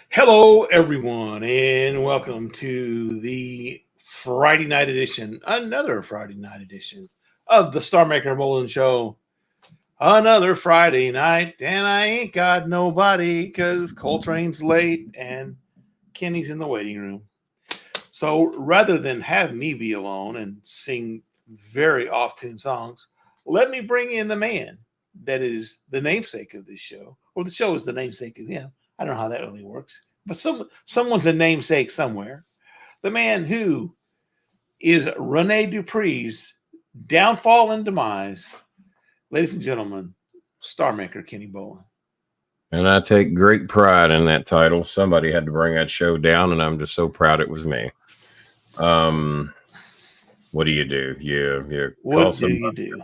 Hello, everyone, and welcome to the Friday night edition, another Friday night edition of the Star Maker Bolin Show. Another Friday night, and I ain't got nobody because Coltrane's late and Kenny's in the waiting room. So rather than have me be alone and sing very off-tune songs, let me bring in the man that is the namesake of this show, or the show is the namesake of him. I don't know how that really works, but someone's a namesake somewhere. The man who is Rene Dupree's downfall and demise, ladies and gentlemen, Star Maker Kenny Bolin. And I take great pride in that title. Somebody had to bring that show down, and I'm just so proud it was me. What do? You what do you do?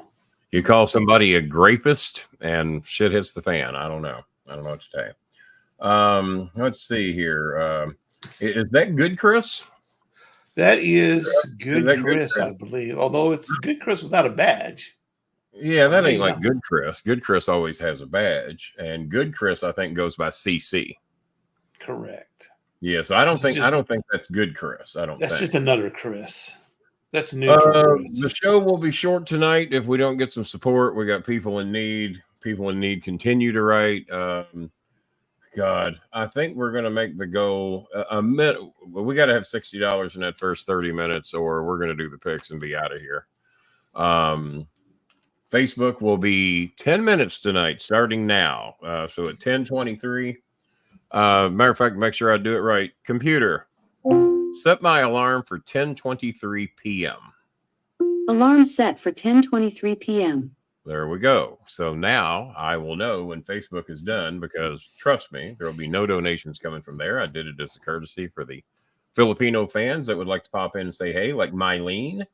You call somebody a grapist, and shit hits the fan. I don't know what to tell you. Let's see here. Is that good, Chris? That is good, Chris, I believe. Although it's good Chris without a badge. Yeah, that ain't like good Chris. Good Chris always has a badge, and good Chris I think goes by CC. Correct. Yeah, so I don't think that's good Chris. That's just another Chris. That's neutral. The show will be short tonight if we don't get some support. We got people in need. People in need continue to write. God, I think we're going to make the goal a minute. We got to have $60 in that first 30 minutes, or we're going to do the picks and be out of here. Facebook will be 10 minutes tonight, starting now. So at 10:23. Matter of fact, make sure I do it right. Computer, set my alarm for 10:23 p.m. Alarm set for 10:23 p.m. There we go. So now I will know when Facebook is done, because trust me, there will be no donations coming from there. I did it as a courtesy for the Filipino fans that would like to pop in and say, hey, like Mylene,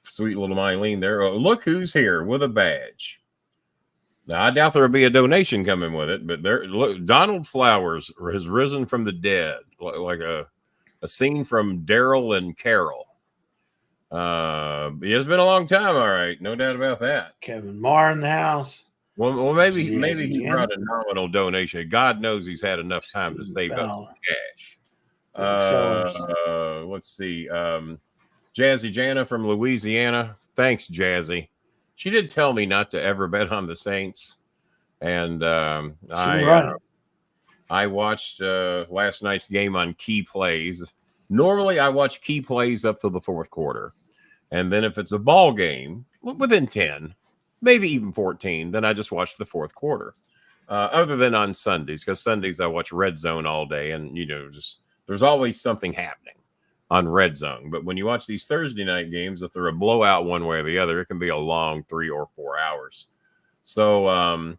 sweet little Mylene there. Oh, look who's here with a badge. Now, I doubt there will be a donation coming with it, but there, look, Donald Flowers has risen from the dead, like a scene from Daryl and Carol. It's been a long time, all right, no doubt about that. Kevin Marr in the house. Well, maybe he brought a nominal donation. God knows he's had enough time to save up some cash. Let's see. Jazzy Jana from Louisiana. Thanks, Jazzy. She did tell me not to ever bet on the Saints, and I watched last night's game on key plays. Normally, I watch key plays up to the fourth quarter, and then if it's a ball game within 10, maybe even 14, then I just watch the fourth quarter. Other than on Sundays, because Sundays I watch Red Zone all day, and just there's always something happening on Red Zone. But when you watch these Thursday night games, if they're a blowout one way or the other, it can be a long 3 or 4 hours. So, I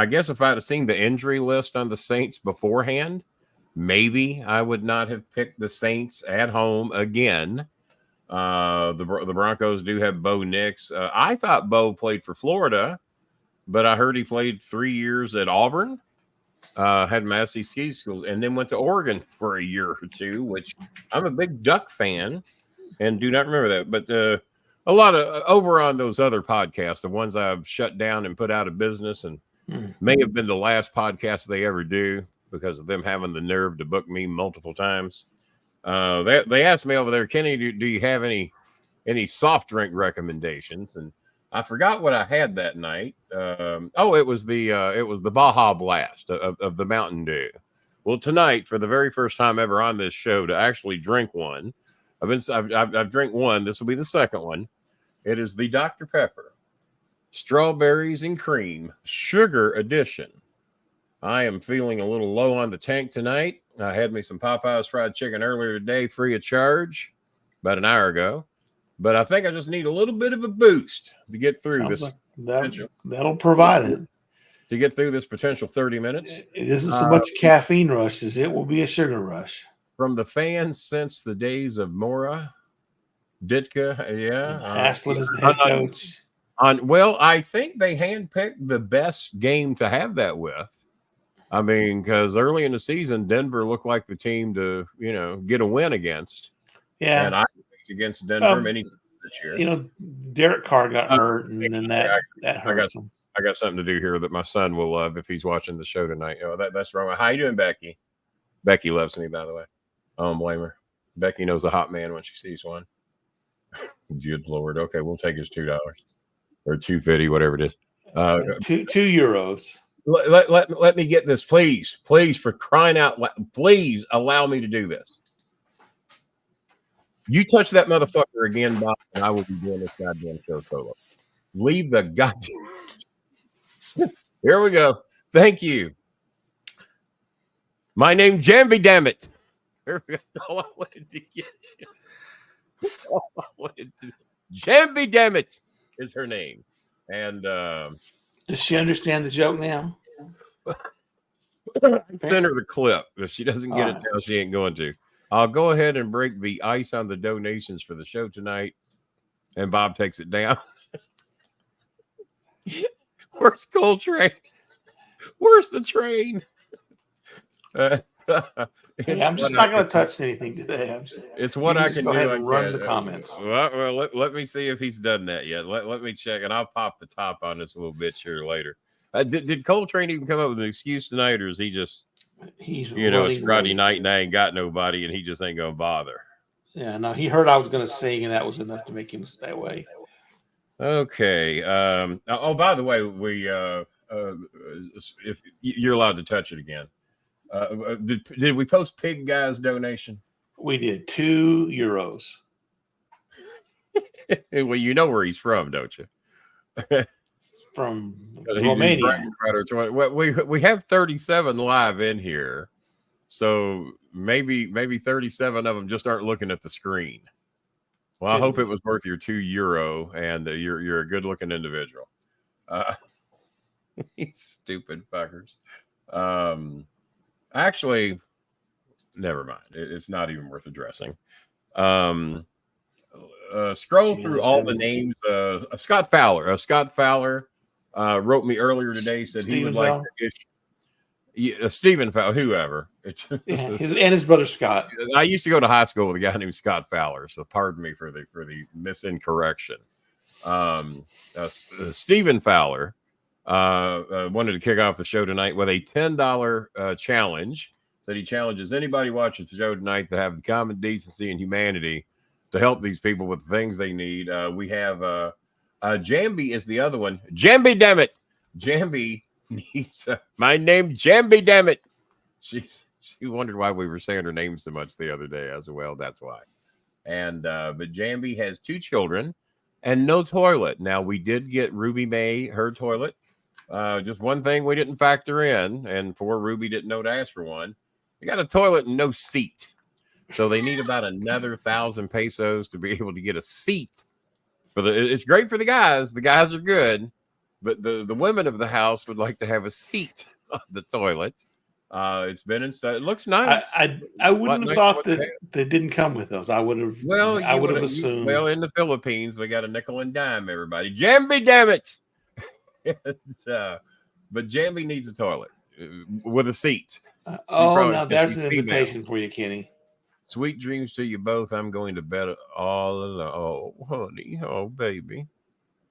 guess if I had seen the injury list on the Saints beforehand, maybe I would not have picked the Saints at home again. The Broncos do have Bo Nix. I thought Bo played for Florida, but I heard he played 3 years at Auburn. Had Massey ski schools, and then went to Oregon for a year or two, which I'm a big Duck fan and do not remember that. But a lot of over on those other podcasts, the ones I've shut down and put out of business, and may have been the last podcast they ever do because of them having the nerve to book me multiple times. They asked me over there, Kenny, do you have any soft drink recommendations? And I forgot what I had that night. It was the Baja Blast of the Mountain Dew. Well, tonight, for the very first time ever on this show, to actually drink one, I've drank one. This will be the second one. It is the Dr. Pepper Strawberries and Cream Sugar Edition. I am feeling a little low on the tank tonight. I had me some Popeyes fried chicken earlier today, free of charge, about an hour ago. But I think I just need a little bit of a boost to get through this. Like that'll provide it. To get through this potential 30 minutes. It isn't so much a caffeine rush as it will be a sugar rush. From the fans since the days of Mora, Ditka, Haslett is the head coach. I think they handpicked the best game to have that with. I mean, because early in the season, Denver looked like the team to, get a win against. Yeah. And I picked against Denver many this year. Derek Carr got hurt, and then that hurt him. I got something to do here that my son will love if he's watching the show tonight. Oh, that's wrong. How you doing, Becky? Becky loves me, by the way. I don't blame her. Becky knows a hot man when she sees one. Good Lord. Okay, we'll take his $2 or $2.50, whatever it is. €2. Let me get this, please, for crying out loud. Please allow me to do this. You touch that motherfucker again, Bob, and I will be doing this goddamn show solo. Leave the goddamn. Here we go. Thank you. My name Jambi, damn it. That's all I wanted to get. That's all I wanted to. Jambi, damn it, is her name. And does she understand the joke now? Send her the clip. If she doesn't get it now, she ain't going to. I'll go ahead and break the ice on the donations for the show tonight. And Bob takes it down. Where's Coltrane? Where's the train? Hey, I'm just not going to touch anything today. It's what I can go do. Ahead and run the comments. Well, let me see if he's done that yet. Let me check, and I'll pop the top on this a little bit here later. Did Coltrane even come up with an excuse tonight, or is he just, it's Friday night and I ain't got nobody, and he just ain't going to bother? Yeah, no, he heard I was going to sing, and that was enough to make him stay away. Okay. By the way, we if you're allowed to touch it again. Did we post Pig Guy's donation? We did €2. Well, you know where he's from, don't you? From Romania. We have 37 live in here, so maybe 37 of them just aren't looking at the screen. Well, I hope it was worth your €2, and you're a good looking individual. Stupid fuckers. Actually, never mind. It's not even worth addressing. Scroll through all the names. Scott Fowler. Scott Fowler wrote me earlier today. Said he would like to issue. Stephen Fowler, whoever. And his brother Scott. I used to go to high school with a guy named Scott Fowler, so pardon me for the misincorrection. Stephen Fowler wanted to kick off the show tonight with a $10 challenge. Said he challenges anybody watching the show tonight to have the common decency and humanity to help these people with the things they need. We have Jambi is the other one. Jambi, damn it. Jambi needs my name, Jambi, damn it. She wondered why we were saying her name so much the other day as well. That's why. And but Jambi has 2 children and no toilet. Now we did get Ruby May her toilet. Just one thing we didn't factor in, and poor Ruby didn't know to ask for one. We got a toilet and no seat. So they need about another 1,000 pesos to be able to get a seat. It's great for the guys. The guys are good, but the women of the house would like to have a seat on the toilet. It's been installed. It looks nice. I wouldn't have thought that they didn't come with us. I would have. Well, I would have assumed. Well, in the Philippines, they got a nickel and dime. Everybody, Jambi, damn it! But Jambi needs a toilet with a seat. Now there's an invitation for you, Kenny. Sweet dreams to you both. I'm going to bed all alone. Oh, honey. Oh, baby.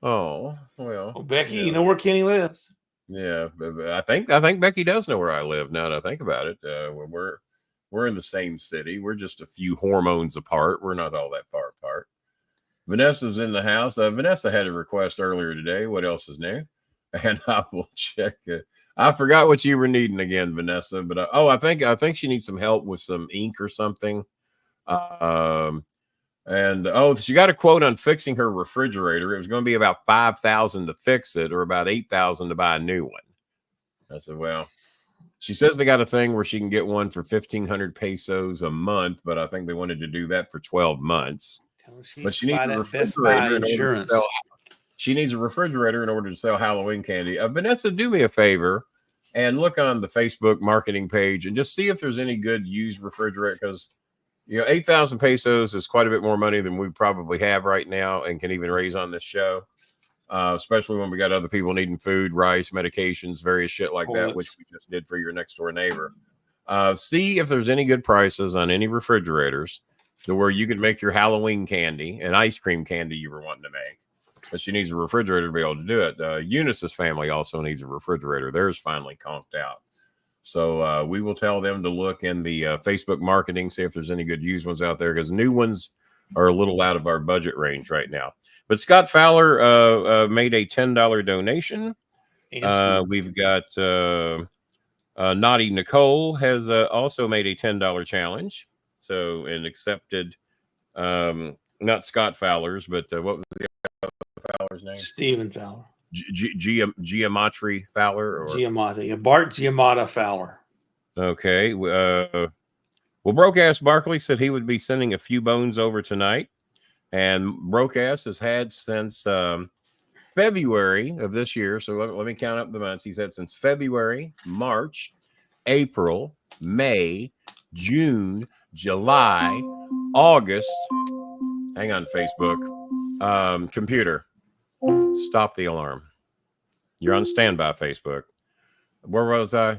Oh, well. Becky, you know where Kenny lives? Yeah, but I think Becky does know where I live. Now that I think about it, we're in the same city. We're just a few hormones apart. We're not all that far apart. Vanessa's in the house. Vanessa had a request earlier today. What else is new? And I will check. I forgot what you were needing again, Vanessa. But I think she needs some help with some ink or something. She got a quote on fixing her refrigerator. It was going to be about $5,000 to fix it, or about $8,000 to buy a new one. I said, well, she says they got a thing where she can get one for 1,500 pesos a month, but I think they wanted to do that for 12 months. But she needs a refrigerator. She needs a refrigerator in order to sell Halloween candy. Vanessa, do me a favor and look on the Facebook marketing page and just see if there's any good used refrigerator, because 8,000 pesos is quite a bit more money than we probably have right now and can even raise on this show, especially when we got other people needing food, rice, medications, various shit like that, which we just did for your next door neighbor. See if there's any good prices on any refrigerators to where you could make your Halloween candy and ice cream candy you were wanting to make. but she needs a refrigerator to be able to do it. Eunice's family also needs a refrigerator. Theirs finally conked out. So we will tell them to look in the Facebook marketing, see if there's any good used ones out there, because new ones are a little out of our budget range right now. But Scott Fowler made a $10 donation. We've got Naughty Nicole has also made a $10 challenge. So, and accepted, not Scott Fowler's, but what was the other Fowler's name? Stephen Fowler. Giamatri Fowler, or Bart Giamatti Fowler. Okay. Well, Brokeass Barkley said he would be sending a few bones over tonight, and Brokeass has had since February of this year. So let me count up the months. He's had since February, March, April, May, June, July, August. Hang on, Facebook. Computer. Stop the alarm. You're on standby, Facebook. Where was I?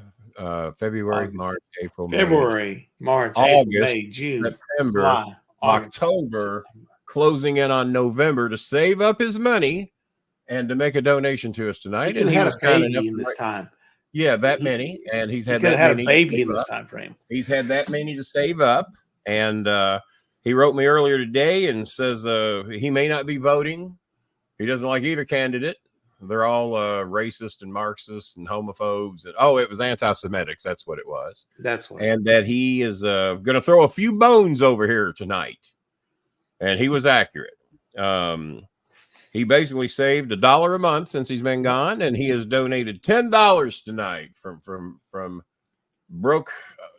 February, August. March, April, February, March, August, April, May, June, September, July, August, October, closing in on November to save up his money and to make a donation to us tonight. He had a baby in this time. Yeah, that many, and he's had that many. A baby in this time frame. He's had that many to save up, and he wrote me earlier today and says he may not be voting. He doesn't like either candidate. They're all racist and Marxist and homophobes. And, it was anti-Semitics. That's what it was. That's what. And that he is going to throw a few bones over here tonight. And he was accurate. He basically saved $1 a month since he's been gone, and he has donated $10 tonight from broke.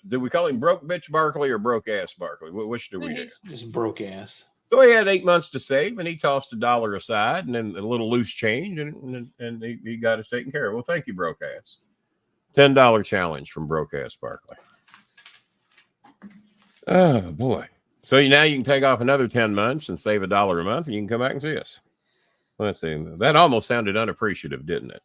Do we call him broke bitch Barkley or broke ass Barkley? Which do we do? Just broke ass. So he had 8 months to save, and he tossed $1 aside and then a little loose change, and he got us taken care of. Well, thank you, broke ass. $10 challenge from broke ass Barkley. Oh boy! So now you can take off another 10 months and save $1 a month, and you can come back and see us. Let's see. That almost sounded unappreciative, didn't it?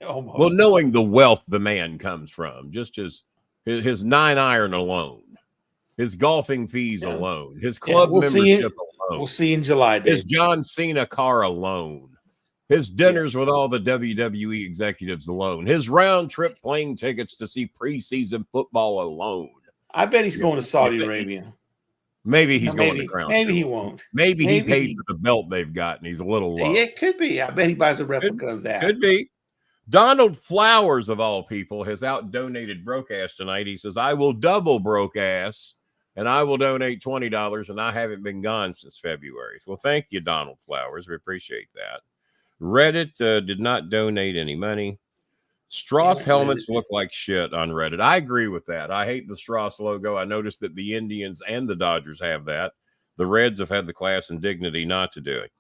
Almost. Well, knowing the wealth the man comes from, just his 9-iron alone, his golfing fees alone, his club membership alone. We'll see in July. Dave. His John Cena car alone, his dinners with all the WWE executives alone, his round trip plane tickets to see preseason football alone. I bet he's going to Saudi Arabia. Maybe he's going to Crown. Maybe he won't. Maybe he paid for the belt they've got, and he's a little low. Yeah, it could be. I bet he buys a replica of that. Could be. Donald Flowers, of all people, has out-donated Brokeass tonight. He says, I will double Brokeass, and I will donate $20, and I haven't been gone since February. Well, thank you, Donald Flowers. We appreciate that. Reddit did not donate any money. Strauss helmets look like shit on Reddit. I agree with that. I hate the Strauss logo. I noticed that the Indians and the Dodgers have that. The Reds have had the class and dignity not to do it.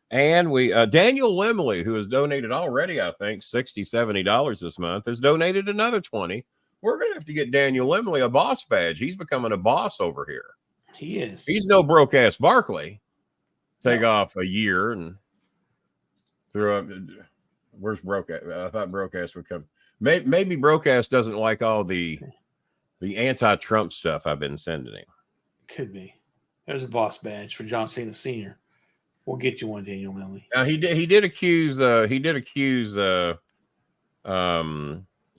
And we Daniel Limley, who has donated already, I think, $60, $70 this month, has donated another $20. We're going to have to get Daniel Limley a boss badge. He's becoming a boss over here. He is. He's no broke-ass Barkley. Take off a year and throw up. Where's broke-ass? I thought broke-ass would come. Maybe broke-ass doesn't like all the anti-Trump stuff I've been sending him. Could be. There's a boss badge for John Cena Sr. We'll get you one, Daniel Limley. Now he did accuse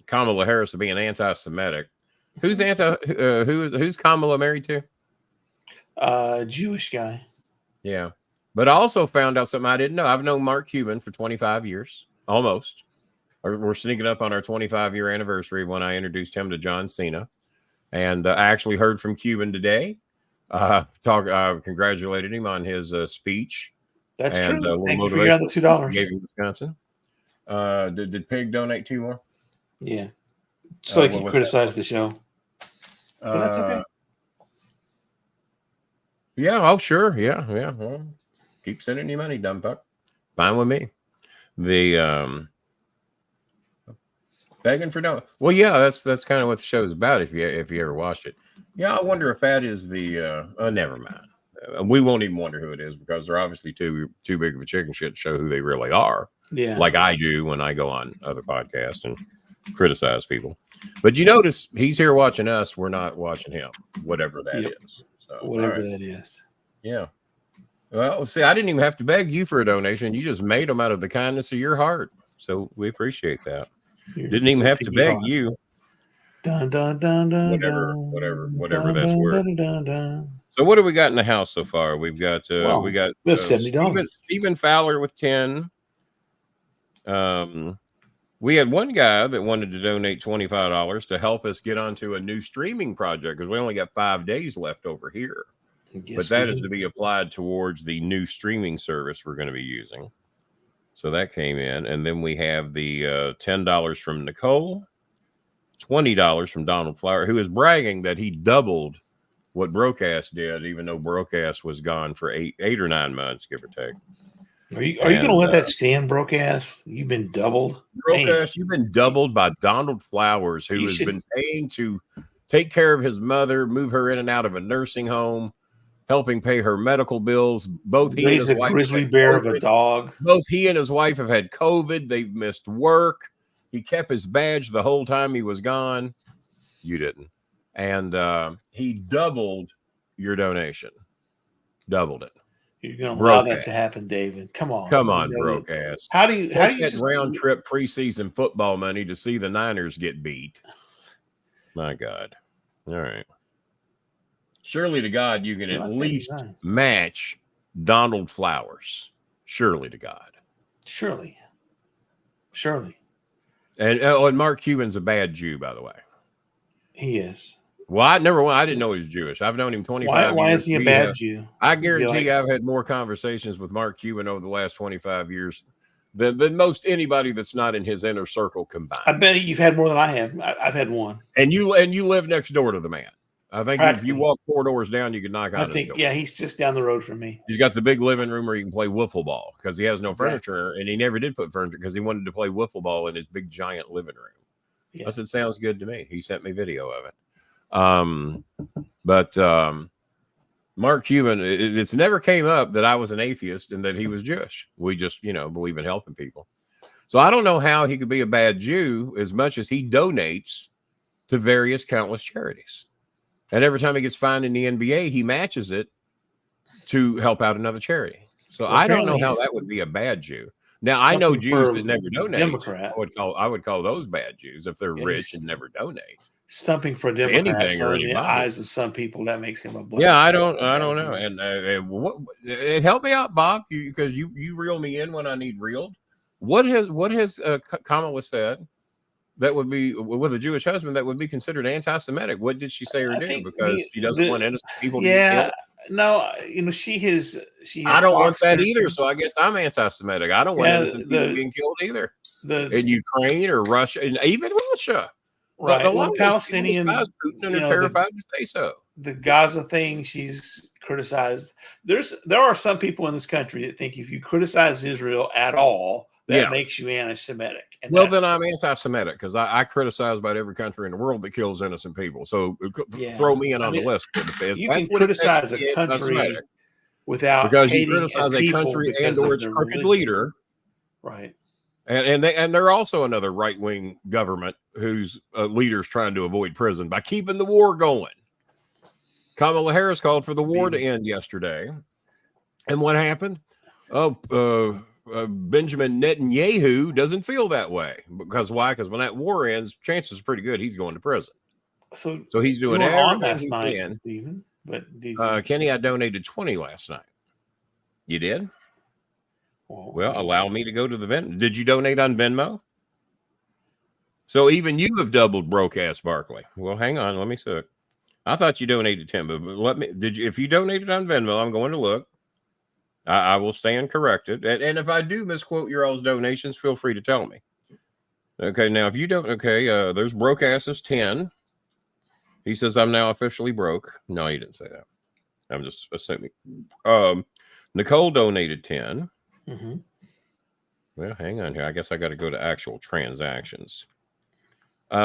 Kamala Harris of being anti-Semitic. Who's Kamala married to? Jewish guy. Yeah. But I also found out something I didn't know. I've known Mark Cuban for 25 years, almost. We're sneaking up on our 25-year anniversary when I introduced him to John Cena. And I actually heard from Cuban today. Congratulated him on his speech. That's true. Thank you for your other $2. Gave him Wisconsin. Did Pig donate 2 more? Yeah. So he can criticize the show. But that's okay. Yeah. Oh, sure. Yeah. Well, keep sending you money, dumb fuck. Fine with me. The begging for no. Well, yeah, that's kind of what the show's about. If you ever watched it. Yeah, I wonder if that is the. Never mind. We won't even wonder who it is because they're obviously too big of a chicken shit to show who they really are. Yeah, like I do when I go on other podcasts and criticize people. But you notice he's here watching us. We're not watching him. Whatever that is. So, whatever that is. Yeah. Well, see, I didn't even have to beg you for a donation. You just made them out of the kindness of your heart. So we appreciate that. Didn't even have to beg you. Dun, dun, dun, dun, Whatever that's worth. So what do we got in the house so far? We've got $70. Stephen Fowler with 10. We had one guy that wanted to donate $25 to help us get onto a new streaming project because we only got 5 days left over here. Yes, but that is to be applied towards the new streaming service we're going to be using. So that came in. And then we have the $10 from Nicole, $20 from Donald Flower, who is bragging that he doubled what Broadcast did, even though Broadcast was gone for eight or 9 months, give or take. Are you going to let that stand, Broadcast? You've been doubled? Broadcast, you've been doubled by Donald Flowers, who has been paying to take care of his mother, move her in and out of a nursing home, helping pay her medical bills. Both he and his wife, grizzly bear of a dog. Both he and his wife have had COVID. They've missed work. He kept his badge the whole time he was gone. You didn't. And he doubled your donation. Doubled it. You're going to allow that to happen, David. Come on, Broadcast. How do you get round trip preseason football money to see the Niners get beat? My God. All right. Surely to God, you can at least match Donald Flowers. Surely to God. Surely. And Mark Cuban's a bad Jew, by the way. He is. Well, I didn't know he was Jewish. I've known him 25 years. Why is he a bad Jew? I guarantee I've had more conversations with Mark Cuban over the last 25 years than most anybody that's not in his inner circle combined. I bet you've had more than I have. I've had one. And you live next door to the man. I think if you walk 4 doors down, you can knock on his door. Yeah, he's just down the road from me. He's got the big living room where you can play wiffle ball because he has no furniture, and he never did put furniture because he wanted to play wiffle ball in his big giant living room. Yeah. I said, sounds good to me. He sent me video of it. But Mark Cuban, it's never came up that I was an atheist and that he was Jewish. We just, believe in helping people. So I don't know how he could be a bad Jew as much as he donates to various countless charities. And every time he gets fined in the NBA, he matches it to help out another charity. So I don't know how that would be a bad Jew. Now I know Jews that never donate. Democrat. I would call those bad Jews if they're rich and never donate. Stumping for Democrats in the eyes of some people, that makes him a black. Yeah, I don't know. And help me out, Bob, because you reel me in when I need reeled. What has Kamala said that would be with a Jewish husband that would be considered anti-Semitic? What did she say or do? Because she doesn't want innocent people to get killed. No, she has. I don't want that either. So I guess I'm anti-Semitic. I don't want innocent people getting killed either. In Ukraine or Russia, and even Russia. Right. A lot of Palestinian are terrified to say so. The Gaza thing, she's criticized. There are some people in this country that think if you criticize Israel at all, that makes you anti-Semitic. And then I'm anti-Semitic because I criticize about every country in the world that kills innocent people. So throw me in on the list. You can criticize a country without because you criticize a country and or its crooked leader, right? And they're also another right-wing government whose leader's trying to avoid prison by keeping the war going. Kamala Harris called for the war to end yesterday. And what happened? Benjamin Netanyahu doesn't feel that way. Because why? Because when that war ends, chances are pretty good he's going to prison. So he's doing everything he can. Stephen, but Kenny, I donated 20 last night. You did? Well, allow me to go to the Venmo. Did you donate on Venmo? So even you have doubled Broadcast, Barkley. Well, hang on. Let me see. I thought you donated 10, but if you donated on Venmo, I'm going to look. I will stand corrected. And if I do misquote your all's donations, feel free to tell me. Okay. Now, if you don't, there's Broadcast's 10. He says, I'm now officially broke. No, he didn't say that. I'm just assuming. Nicole donated 10. Mm-hmm. Well, hang on here. I guess I got to go to actual transactions.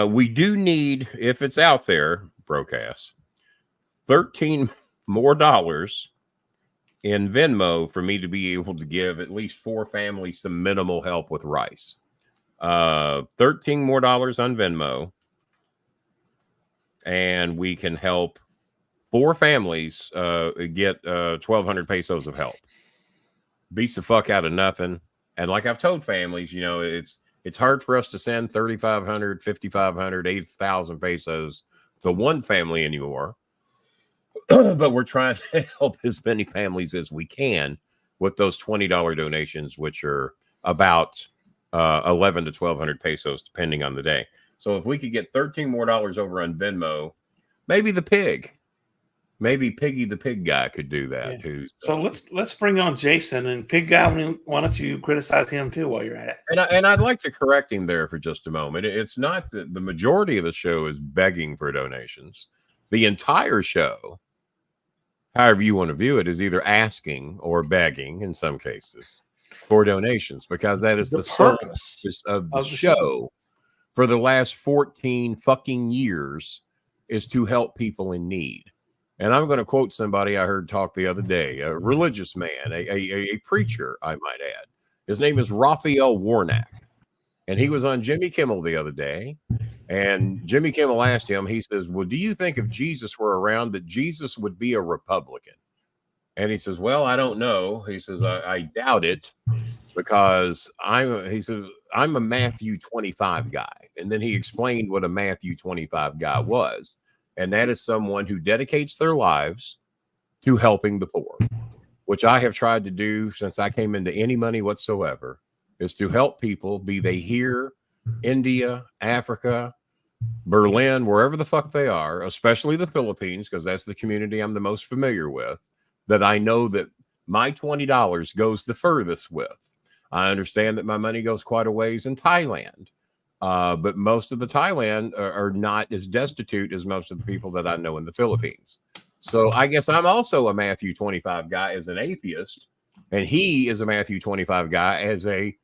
We do need, if it's out there, Broadcast, $13 more in Venmo for me to be able to give at least 4 families some minimal help with rice. $13 more on Venmo, and we can help 4 families get 1,200 pesos of help. Beats the fuck out of nothing. And like I've told families, you know, it's hard for us to send 3,500, 5,500, 8,000 pesos to one family anymore. But we're trying to help as many families as we can with those $20 donations, which are about 11 to 1,200 pesos, depending on the day. So if we could get $13 more over on Venmo, maybe maybe Piggy the Pig Guy could do that. Yeah. So let's bring on Jason, and Pig Guy. Why don't you criticize him too while you're at it? And I'd like to correct him there for just a moment. It's not that the majority of the show is begging for donations. The entire show, however you want to view it, is either asking or begging in some cases for donations, because that is the purpose of the show for the last 14 fucking years, is to help people in need. And I'm going to quote somebody I heard talk the other day, a religious man, a preacher, I might add. His name is Raphael Warnock. And he was on Jimmy Kimmel the other day. And Jimmy Kimmel asked him, he says, well, do you think if Jesus were around that Jesus would be a Republican? And he says, well, I don't know. He says, I doubt it, because I'm a Matthew 25 guy. And then he explained what a Matthew 25 guy was. And that is someone who dedicates their lives to helping the poor, which I have tried to do since I came into any money whatsoever, is to help people, be they here, India, Africa, Berlin, wherever the fuck they are, especially the Philippines, because that's the community I'm the most familiar with, that I know that my $20 goes the furthest with. I understand that my money goes quite a ways in Thailand. But most of the Thailand are not as destitute as most of the people that I know in the Philippines. So I guess I'm also a Matthew 25 guy as an atheist, and he is a Matthew 25 guy as a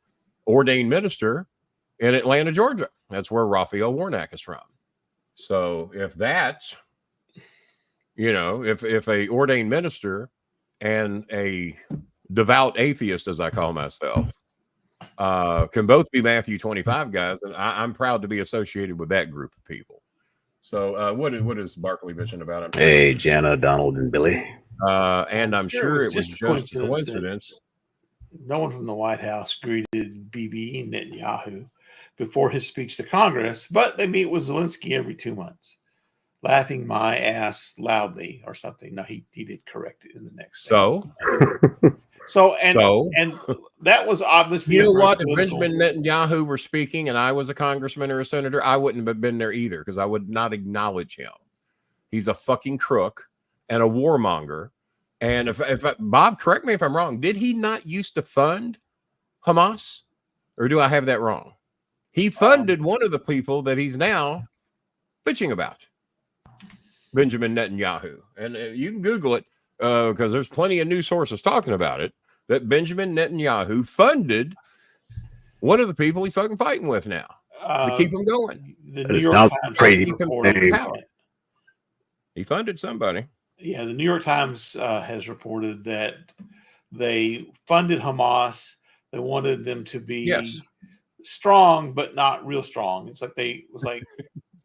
ordained minister in Atlanta, Georgia. That's where Raphael Warnock is from. So if that's, you know, if a ordained minister and a devout atheist, as I call myself, can both be Matthew 25 guys, and I'm proud to be associated with that group of people. So what is Barkley bitching about? Hey, Jana, Donald, and Billy. And I'm sure it was just a coincidence. No one from the White House greeted Bibi Netanyahu before his speech to Congress, but they meet with Zelensky every 2 months, laughing my ass loudly or something. No, he did correct it in the next. So that was obviously, you know what? If Benjamin Netanyahu were speaking and I was a congressman or a senator, I wouldn't have been there either, because I would not acknowledge him. He's a fucking crook and a warmonger. And if Bob, correct me if I'm wrong, did he not used to fund Hamas, or do I have that wrong? He funded one of the people that he's now bitching about, Benjamin Netanyahu. And you can Google it, because there's plenty of news sources talking about it, that Benjamin Netanyahu funded one of the people he's fucking fighting with now to keep him going. The New York Times crazy. He funded somebody. Yeah, the New York Times has reported that they funded Hamas. They wanted them to be strong, but not real strong. It's like they was like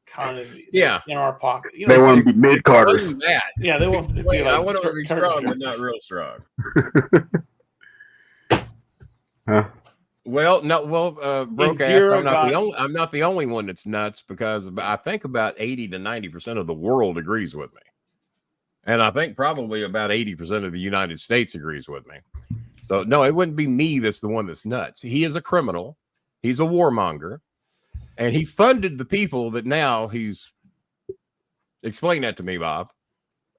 kind of in our pocket. You know, they want to be mid Carters. Yeah, they want to be like, I want to be strong, but not real strong. Huh? Well, broke ass. I'm not the only one that's nuts, because I think about 80 to 90% of the world agrees with me, and I think probably about 80% of the United States agrees with me. So no, it wouldn't be me that's the one that's nuts. He is a criminal. He's a warmonger. And he funded the people that now he's... Explain that to me, Bob.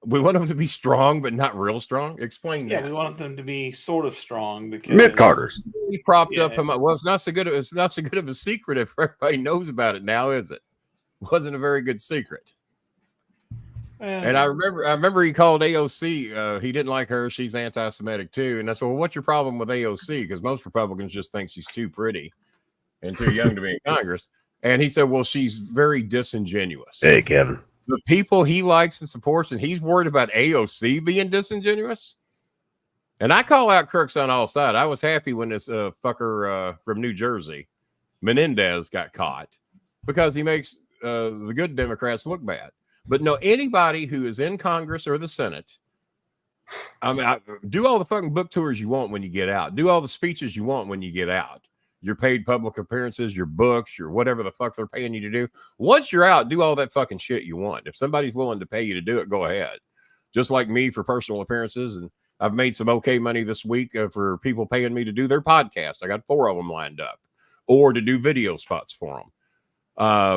We want them to be strong, but not real strong. Explain that. Yeah, we want them to be sort of strong, because mid Carters. He propped up him. Well, it's not so good of a secret if everybody knows about it now, is it? Wasn't a very good secret. And I remember he called AOC. He didn't like her. She's anti-Semitic too. And I said, well, what's your problem with AOC? Because most Republicans just think she's too pretty and too young to be in Congress. And he said, well, she's very disingenuous. Hey, Kevin. The people he likes and supports, and he's worried about AOC being disingenuous. And I call out crooks on all sides. I was happy when this fucker from New Jersey, Menendez, got caught, because he makes the good Democrats look bad. But no, anybody who is in Congress or the Senate, I mean, do all the fucking book tours you want when you get out. Do all the speeches you want when you get out. Your paid public appearances, your books, your whatever the fuck they're paying you to do. Once you're out, do all that fucking shit you want. If somebody's willing to pay you to do it, go ahead. Just like me for personal appearances. And I've made some okay money this week for people paying me to do their podcast. I got 4 of them lined up, or to do video spots for them.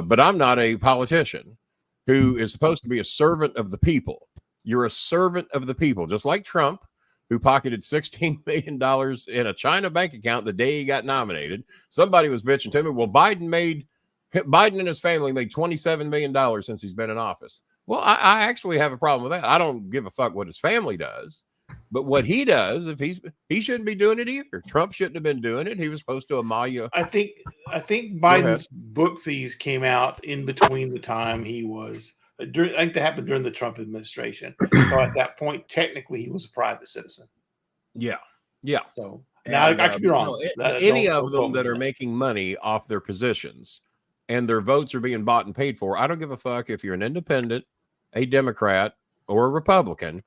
But I'm not a politician who is supposed to be a servant of the people. You're a servant of the people, just like Trump, who pocketed $16 million in a China bank account the day he got nominated. Somebody was bitching to me. Well, Biden and his family made $27 million since he's been in office. Well, I actually have a problem with that. I don't give a fuck what his family does, but what he does, if he shouldn't be doing it either. Trump shouldn't have been doing it. He was supposed to Amalia. I think Biden's book fees came out in between the time he was. I think that happened during the Trump administration. So at that point, technically, he was a private citizen. Yeah. So now I could be wrong. Any of them that are making money off their positions and their votes are being bought and paid for, I don't give a fuck if you're an independent, a Democrat, or a Republican.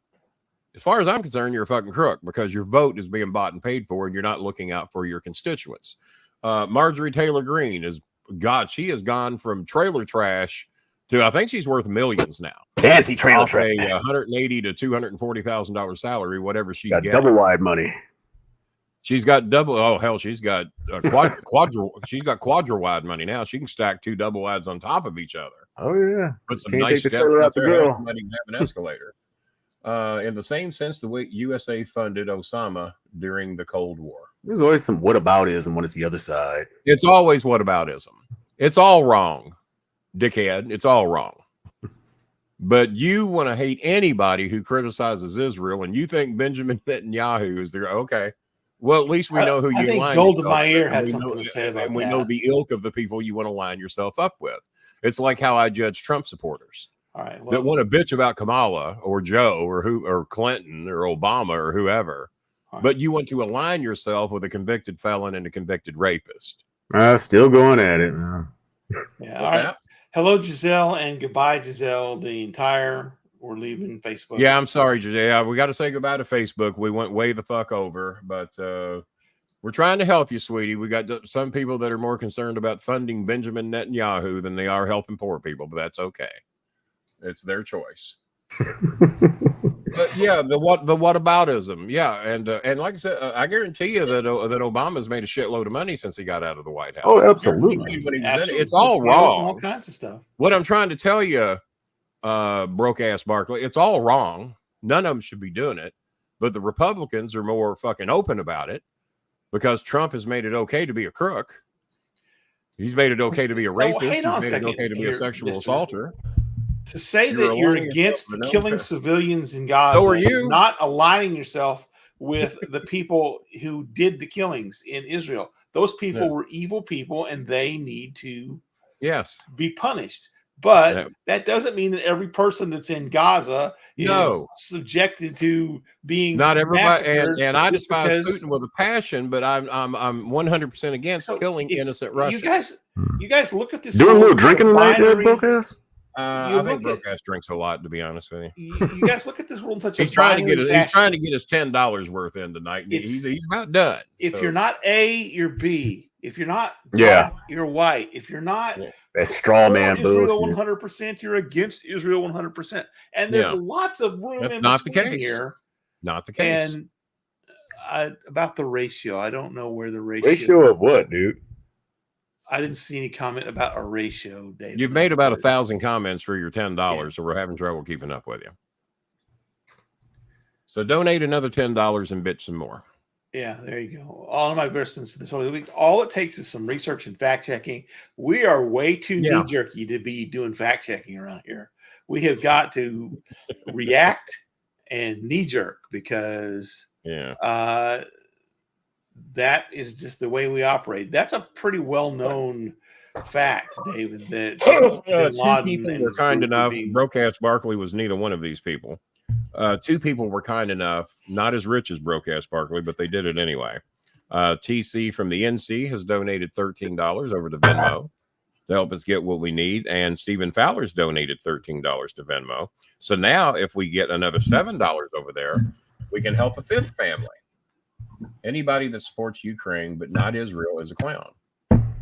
As far as I'm concerned, you're a fucking crook because your vote is being bought and paid for, and you're not looking out for your constituents. Marjorie Taylor Greene she has gone from trailer trash to, I think she's worth millions now. Fancy trailer trash. A $180,000 to $240,000 salary, whatever she's got getting. double wide money. She's got double. Oh hell, she's got she's got quadra wide money now. She can stack 2 double wides on top of each other. Oh yeah, Put some can't nice take the steps trailer up out the there. grill. Somebody can have an escalator. In the same sense, the way USA funded Osama during the Cold War. There's always some whataboutism when it's the other side. It's always whataboutism. It's all wrong, dickhead. It's all wrong. But you want to hate anybody who criticizes Israel, and you think Benjamin Netanyahu is there. Okay. Well, at least we know who you I think line Golda yourself Meir with, had and something to say about and we that. know the ilk of the people you want to line yourself up with. It's like how I judge Trump supporters. All right, That want to bitch about Kamala or Joe or Clinton or Obama or whoever, but you want to align yourself with a convicted felon and a convicted rapist. Still going at it. Yeah. All right. Hello, Giselle, and goodbye, Giselle. We're leaving Facebook. Yeah, I'm sorry, Giselle. We got to say goodbye to Facebook. We went way the fuck over, but we're trying to help you, sweetie. We got some people that are more concerned about funding Benjamin Netanyahu than they are helping poor people, but that's okay. It's their choice. But yeah, the whataboutism. Yeah, and like I said, I guarantee you that Obama's made a shitload of money since he got out of the White House. Oh, absolutely. It's all wrong. All kinds of stuff. What I'm trying to tell you, broke ass Barkley, it's all wrong. None of them should be doing it. But the Republicans are more fucking open about it because Trump has made it okay to be a crook. He's made it okay to be a rapist. He's made it okay to be a sexual assaulter. To say that you're against killing civilians in Gaza So are you. is not aligning yourself with the people who did the killings in Israel. Those people were evil people, and they need to be punished. But that doesn't mean that every person that's in Gaza is subjected to being not everybody. And I despise because, Putin with a passion, but I'm 100% against killing innocent Russians. You guys look at this. Doing a little drinking tonight, broke ass. I think broke ass drinks a lot, to be honest with you. You guys look at this world in such he's trying to get his $10 worth in tonight. He's about done. If you're not A, you're B. If you're not you're white. If you're not that's straw man Israel 100%, you're against Israel 100%. And there's lots of room. That's in not the case here. Not the case. And about the ratio, I don't know where the ratio of what, dude. I didn't see any comment about a ratio, David. You've made about 1,000 comments for your $10, so we're having trouble keeping up with you. So donate another $10 and bitch some more. Yeah, there you go. All of my versions this whole week. All it takes is some research and fact checking. We are way too knee jerky to be doing fact checking around here. We have got to react and knee jerk because that is just the way we operate. That's a pretty well-known fact, David. That two people were kind enough. Broadcast Barkley was neither one of these people. 2 people were kind enough, not as rich as Broadcast Barkley, but they did it anyway. TC from the NC has donated $13 over to Venmo. to help us get what we need. And Stephen Fowler's donated $13 to Venmo. So now if we get another $7 over there, we can help a fifth family. Anybody that supports Ukraine but not Israel is a clown.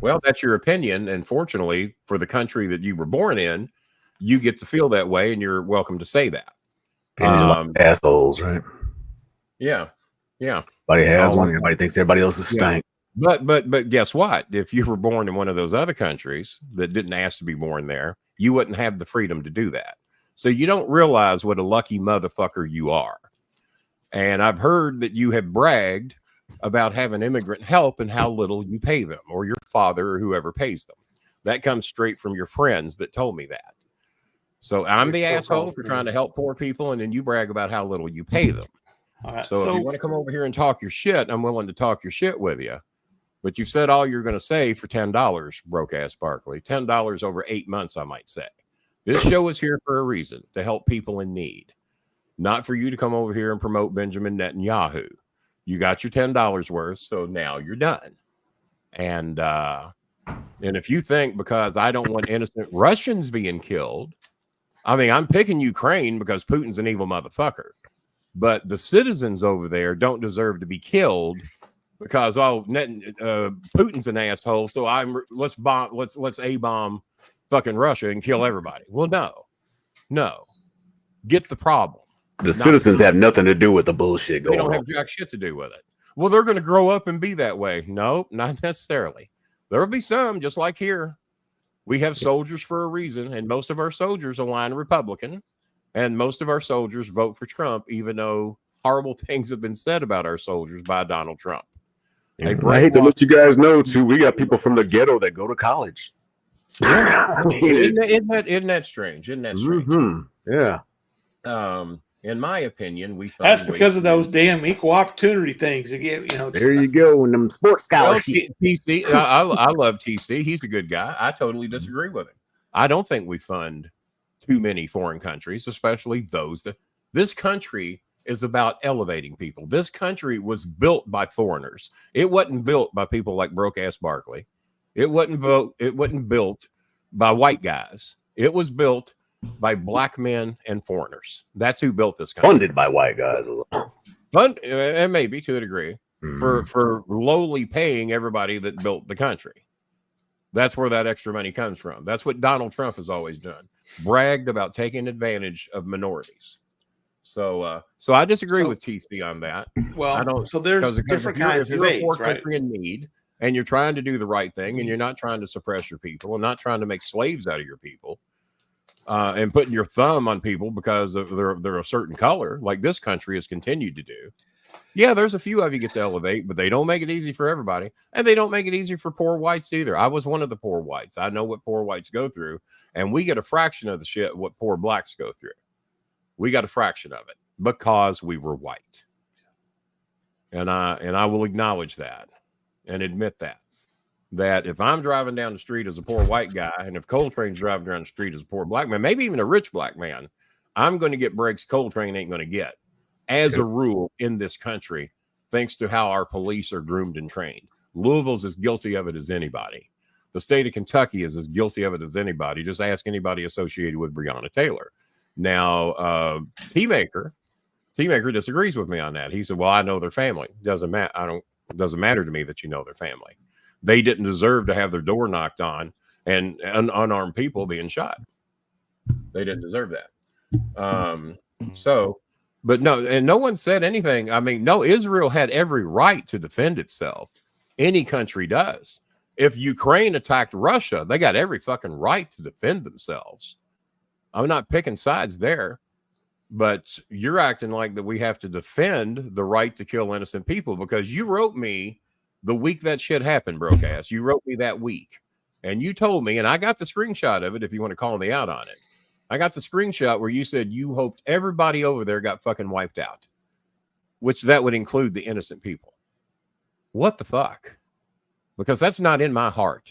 Well, that's your opinion. And fortunately, for the country that you were born in, you get to feel that way, and you're welcome to say that. Assholes, right? Yeah. Yeah. Everybody has one. Everybody thinks everybody else is stank. But guess what? If you were born in one of those other countries that didn't ask to be born there, you wouldn't have the freedom to do that. So you don't realize what a lucky motherfucker you are. And I've heard that you have bragged about having immigrant help and how little you pay them, or your father or whoever pays them. That comes straight from your friends that told me that. So I'm the asshole for trying to help poor people, and then you brag about how little you pay them. All right, so if you want to come over here and talk your shit, I'm willing to talk your shit with you. But you've said all you're going to say for $10, broke ass Barkley. $10 over 8 months, I might say. This show is here for a reason, to help people in need. Not for you to come over here and promote Benjamin Netanyahu. You got your $10 worth, so now you're done. And if you think because I don't want innocent Russians being killed, I mean, I'm picking Ukraine because Putin's an evil motherfucker. But the citizens over there don't deserve to be killed because Putin's an asshole. So let's A-bomb fucking Russia and kill everybody. Well, no. Get the problem. The citizens have nothing to do with the bullshit going on. They don't have jack shit to do with it. Well, they're going to grow up and be that way. No, not necessarily. There will be some, just like here. We have soldiers for a reason, and most of our soldiers align Republican, and most of our soldiers vote for Trump, even though horrible things have been said about our soldiers by Donald Trump. I hate to let you guys know, too, we got people from the ghetto that go to college. Yeah. Isn't that strange? Isn't that strange? Mm-hmm. Yeah. In my opinion, that's because of those damn equal opportunity things. Again, there you go. And them sports scholarships. TC, I love TC. He's a good guy. I totally disagree with him. I don't think we fund too many foreign countries, especially those that this country is about elevating people. This country was built by foreigners. It wasn't built by people like broke ass Barkley. It wasn't built by white guys. It was built by black men and foreigners. That's who built this country. Funded by white guys. And maybe to a degree for lowly paying everybody that built the country. That's where that extra money comes from. That's what Donald Trump has always done. Bragged about taking advantage of minorities. So I disagree with TC on that. Well, I don't. So there's different kinds of debates, right? Country in need, and you're trying to do the right thing, and you're not trying to suppress your people, and not trying to make slaves out of your people. And putting your thumb on people because they're a certain color, like this country has continued to do. Yeah, there's a few of you get to elevate, but they don't make it easy for everybody. And they don't make it easy for poor whites either. I was one of the poor whites. I know what poor whites go through, and we get a fraction of the shit what poor blacks go through. We got a fraction of it because we were white. And I will acknowledge that and admit that if I'm driving down the street as a poor white guy, and if Coltrane's driving down the street as a poor black man, maybe even a rich black man, I'm going to get breaks Coltrane ain't going to get. As a rule in this country, thanks to how our police are groomed and trained. Louisville's as guilty of it as anybody. The state of Kentucky is as guilty of it as anybody. Just ask anybody associated with Breonna Taylor. Now, T-Maker disagrees with me on that. He said, well, I know their family. Doesn't matter to me that you know their family. They didn't deserve to have their door knocked on and unarmed people being shot. They didn't deserve that. But no, and no one said anything. I mean, no, Israel had every right to defend itself. Any country does. If Ukraine attacked Russia, they got every fucking right to defend themselves. I'm not picking sides there, but you're acting like that we have to defend the right to kill innocent people because you wrote me the week that shit happened, broke ass. You wrote me that week and you told me, and I got the screenshot of it if you want to call me out on it. I got the screenshot where you said you hoped everybody over there got fucking wiped out, which that would include the innocent people. What the fuck? Because that's not in my heart.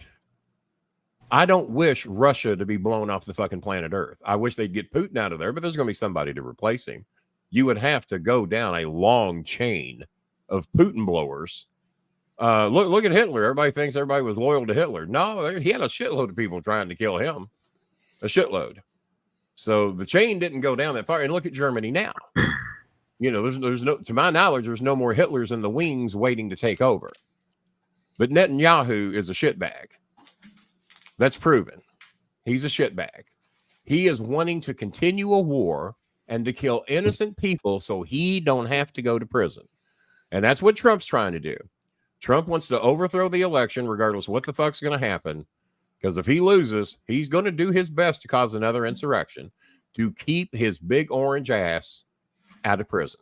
I don't wish Russia to be blown off the fucking planet Earth. I wish they'd get Putin out of there, but there's going to be somebody to replace him. You would have to go down a long chain of Putin blowers Look at Hitler. Everybody thinks everybody was loyal to Hitler. No, he had a shitload of people trying to kill him. A shitload. So the chain didn't go down that far. And look at Germany now. There's no, to my knowledge, there's no more Hitlers in the wings waiting to take over. But Netanyahu is a shitbag. That's proven. He's a shitbag. He is wanting to continue a war and to kill innocent people so he don't have to go to prison. And that's what Trump's trying to do. Trump wants to overthrow the election regardless of what the fuck's going to happen. Because if he loses, he's going to do his best to cause another insurrection to keep his big orange ass out of prison.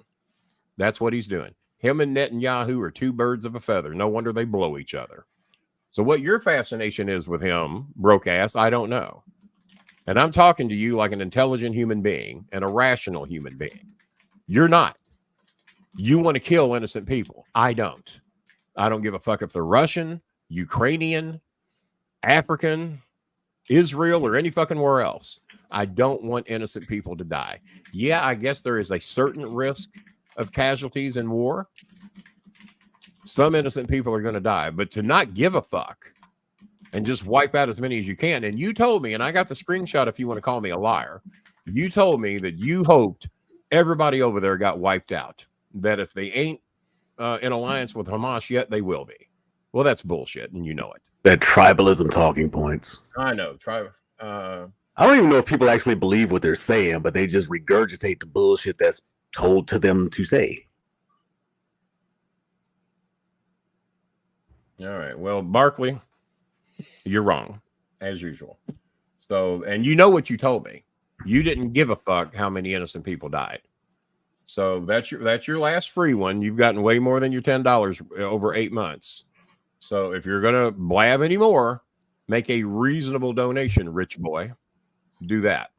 That's what he's doing. Him and Netanyahu are two birds of a feather. No wonder they blow each other. So what your fascination is with him, broke ass, I don't know. And I'm talking to you like an intelligent human being and a rational human being. You're not. You want to kill innocent people. I don't. I don't give a fuck if they're Russian, Ukrainian, African, Israel, or any fucking where else. I don't want innocent people to die. Yeah, I guess there is a certain risk of casualties in war. Some innocent people are going to die, but to not give a fuck and just wipe out as many as you can. And you told me, and I got the screenshot if you want to call me a liar, you told me that you hoped everybody over there got wiped out, that if they ain't in alliance with Hamas yet, they will be. Well, that's bullshit, and you know it. That tribalism talking points. I know. I don't even know if people actually believe what they're saying, but they just regurgitate the bullshit that's told to them to say. All right. Well, Barkley, you're wrong, as usual. So, and you know what you told me. You didn't give a fuck how many innocent people died. So that's your last free one. You've gotten way more than your $10 over 8 months. So if you're gonna blab anymore, make a reasonable donation, rich boy. Do that.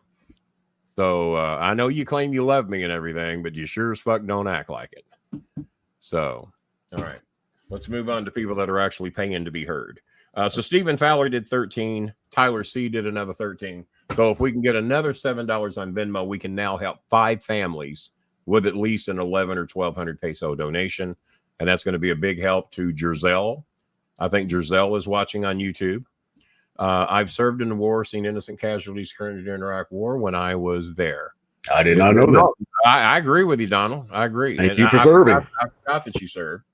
So I know you claim you love me and everything, but you sure as fuck don't act like it. So, all right. Let's move on to people that are actually paying to be heard. So Stephen Fowler did 13. Tyler C did another 13. So if we can get another $7 on Venmo, we can now help 5 families with at least an 11 or 1,200 peso donation. And that's going to be a big help to Giselle. I think Giselle is watching on YouTube. I've served in the war, seen innocent casualties currently during the Iraq War when I was there. I did not know that. I agree with you, Donald. I agree. Thank you for serving. I forgot that you served.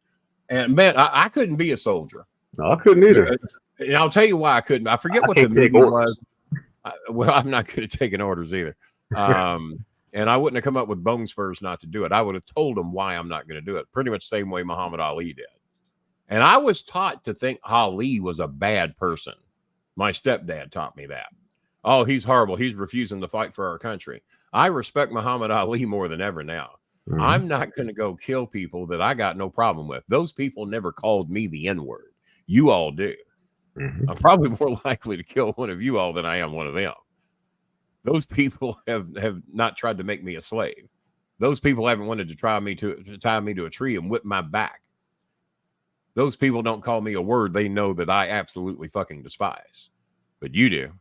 And man, I couldn't be a soldier. No, I couldn't either. And I'll tell you why I couldn't. I forget what the movie was. Well, I'm not good at taking orders either. And I wouldn't have come up with bone spurs not to do it. I would have told them why I'm not going to do it. Pretty much the same way Muhammad Ali did. And I was taught to think Ali was a bad person. My stepdad taught me that. Oh, he's horrible. He's refusing to fight for our country. I respect Muhammad Ali more than ever now. Mm-hmm. I'm not going to go kill people that I got no problem with. Those people never called me the N-word. You all do. Mm-hmm. I'm probably more likely to kill one of you all than I am one of them. Those people have not tried to make me a slave. Those people haven't wanted to tie me to a tree and whip my back. Those people don't call me a word they know that I absolutely fucking despise. But you do.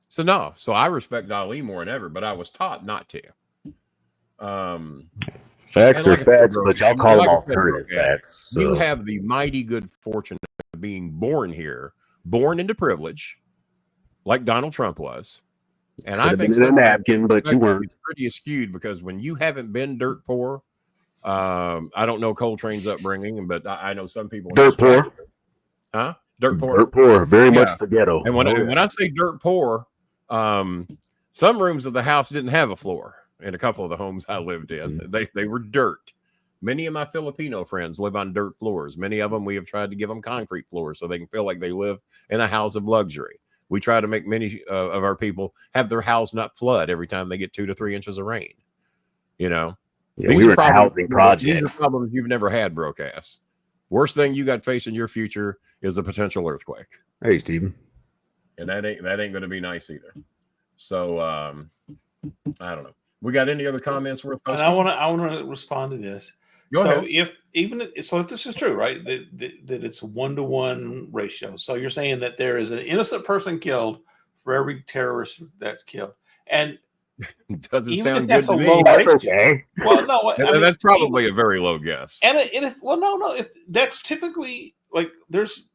So no. So I respect Ali more than ever, but I was taught not to. Facts are facts, but y'all call them alternative facts. So. You have the mighty good fortune of being born here, born into privilege, like Donald Trump was. And I think a napkin, but you weren't. It's pretty skewed because when you haven't been dirt poor, I don't know Coltrane's upbringing, but I know some people dirt poor. Huh? Dirt poor. Dirt poor. Very much the ghetto. And when I say dirt poor, some rooms of the house didn't have a floor. In a couple of the homes I lived in, they were dirt. Many of my Filipino friends live on dirt floors. Many of them, we have tried to give them concrete floors so they can feel like they live in a house of luxury. We try to make many of our people have their house not flood every time they get 2 to 3 inches of rain. You know, yeah, we were in housing projects. These are problems you've never had, broke ass. Worst thing you got facing your future is a potential earthquake. Hey, Stephen. And that ain't going to be nice either. So I don't know. We got any other comments worth posting? And I want to respond to this. Go ahead. If this is true, right? That it's a 1-to-1 ratio. So you're saying that there is an innocent person killed for every terrorist that's killed. And Doesn't Even sound if good that's to a me. low That's rate. okay. Well, no, I mean, That's probably a very low guess. And it is, well, no. That's typically like there's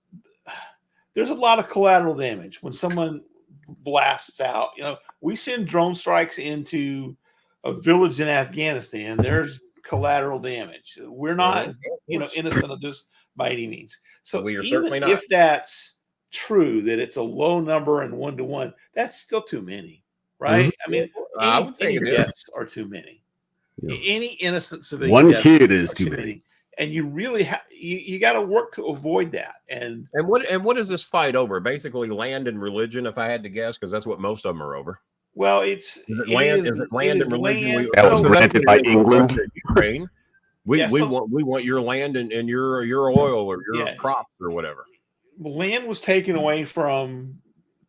a lot of collateral damage when someone blasts out. You know, we send drone strikes into a village in Afghanistan. There's collateral damage. We're not, innocent of this by any means. So We are even certainly not. if that's true, that it's a low number and 1-to-1, that's still too many, right? I mean, I would think any it is. deaths are too many. Yeah. Any innocent civilian One deaths kid is are too many. and you really have you got to work to avoid that. And what is this fight over? Basically, land and religion, if I had to guess, because that's what most of them are over. well, Is it land and religion? That was granted by England. Ukraine. We Yeah, want your land and your oil or your crops or whatever. Land was taken away from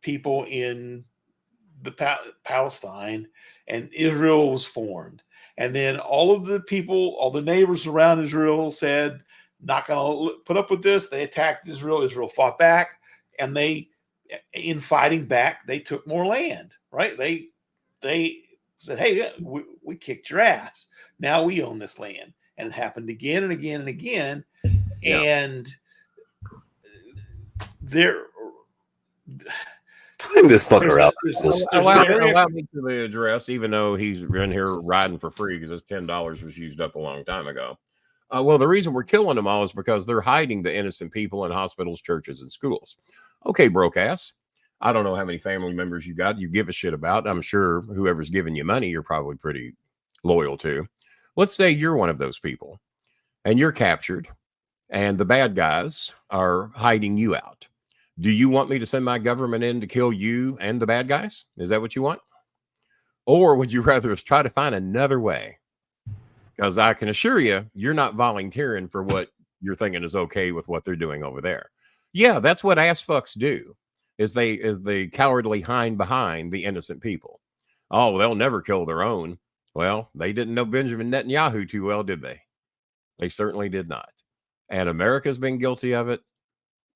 people in the Palestine, and Israel was formed. And then all of the people, all the neighbors around Israel said, not going to put up with this. They attacked Israel. Israel fought back. And in fighting back, they took more land, right? They said, hey, we kicked your ass. Now we own this land. And it happened again and again and again. Yeah. And there... Time this fucker out. Allow me to the address, even though he's been here riding for free because his $10 was used up a long time ago. Well, the reason we're killing them all is because they're hiding the innocent people in hospitals, churches, and schools. Okay, broke ass. I don't know how many family members you got. You give a shit about. I'm sure whoever's giving you money, you're probably pretty loyal to. Let's say you're one of those people, and you're captured, and the bad guys are hiding you out. Do you want me to send my government in to kill you and the bad guys? Is that what you want? Or would you rather us try to find another way? Because I can assure you, you're not volunteering for what you're thinking is okay with what they're doing over there. Yeah, that's what ass fucks do, is they cowardly hide behind the innocent people. Oh, they'll never kill their own. Well, they didn't know Benjamin Netanyahu too well, did they? They certainly did not. And America's been guilty of it.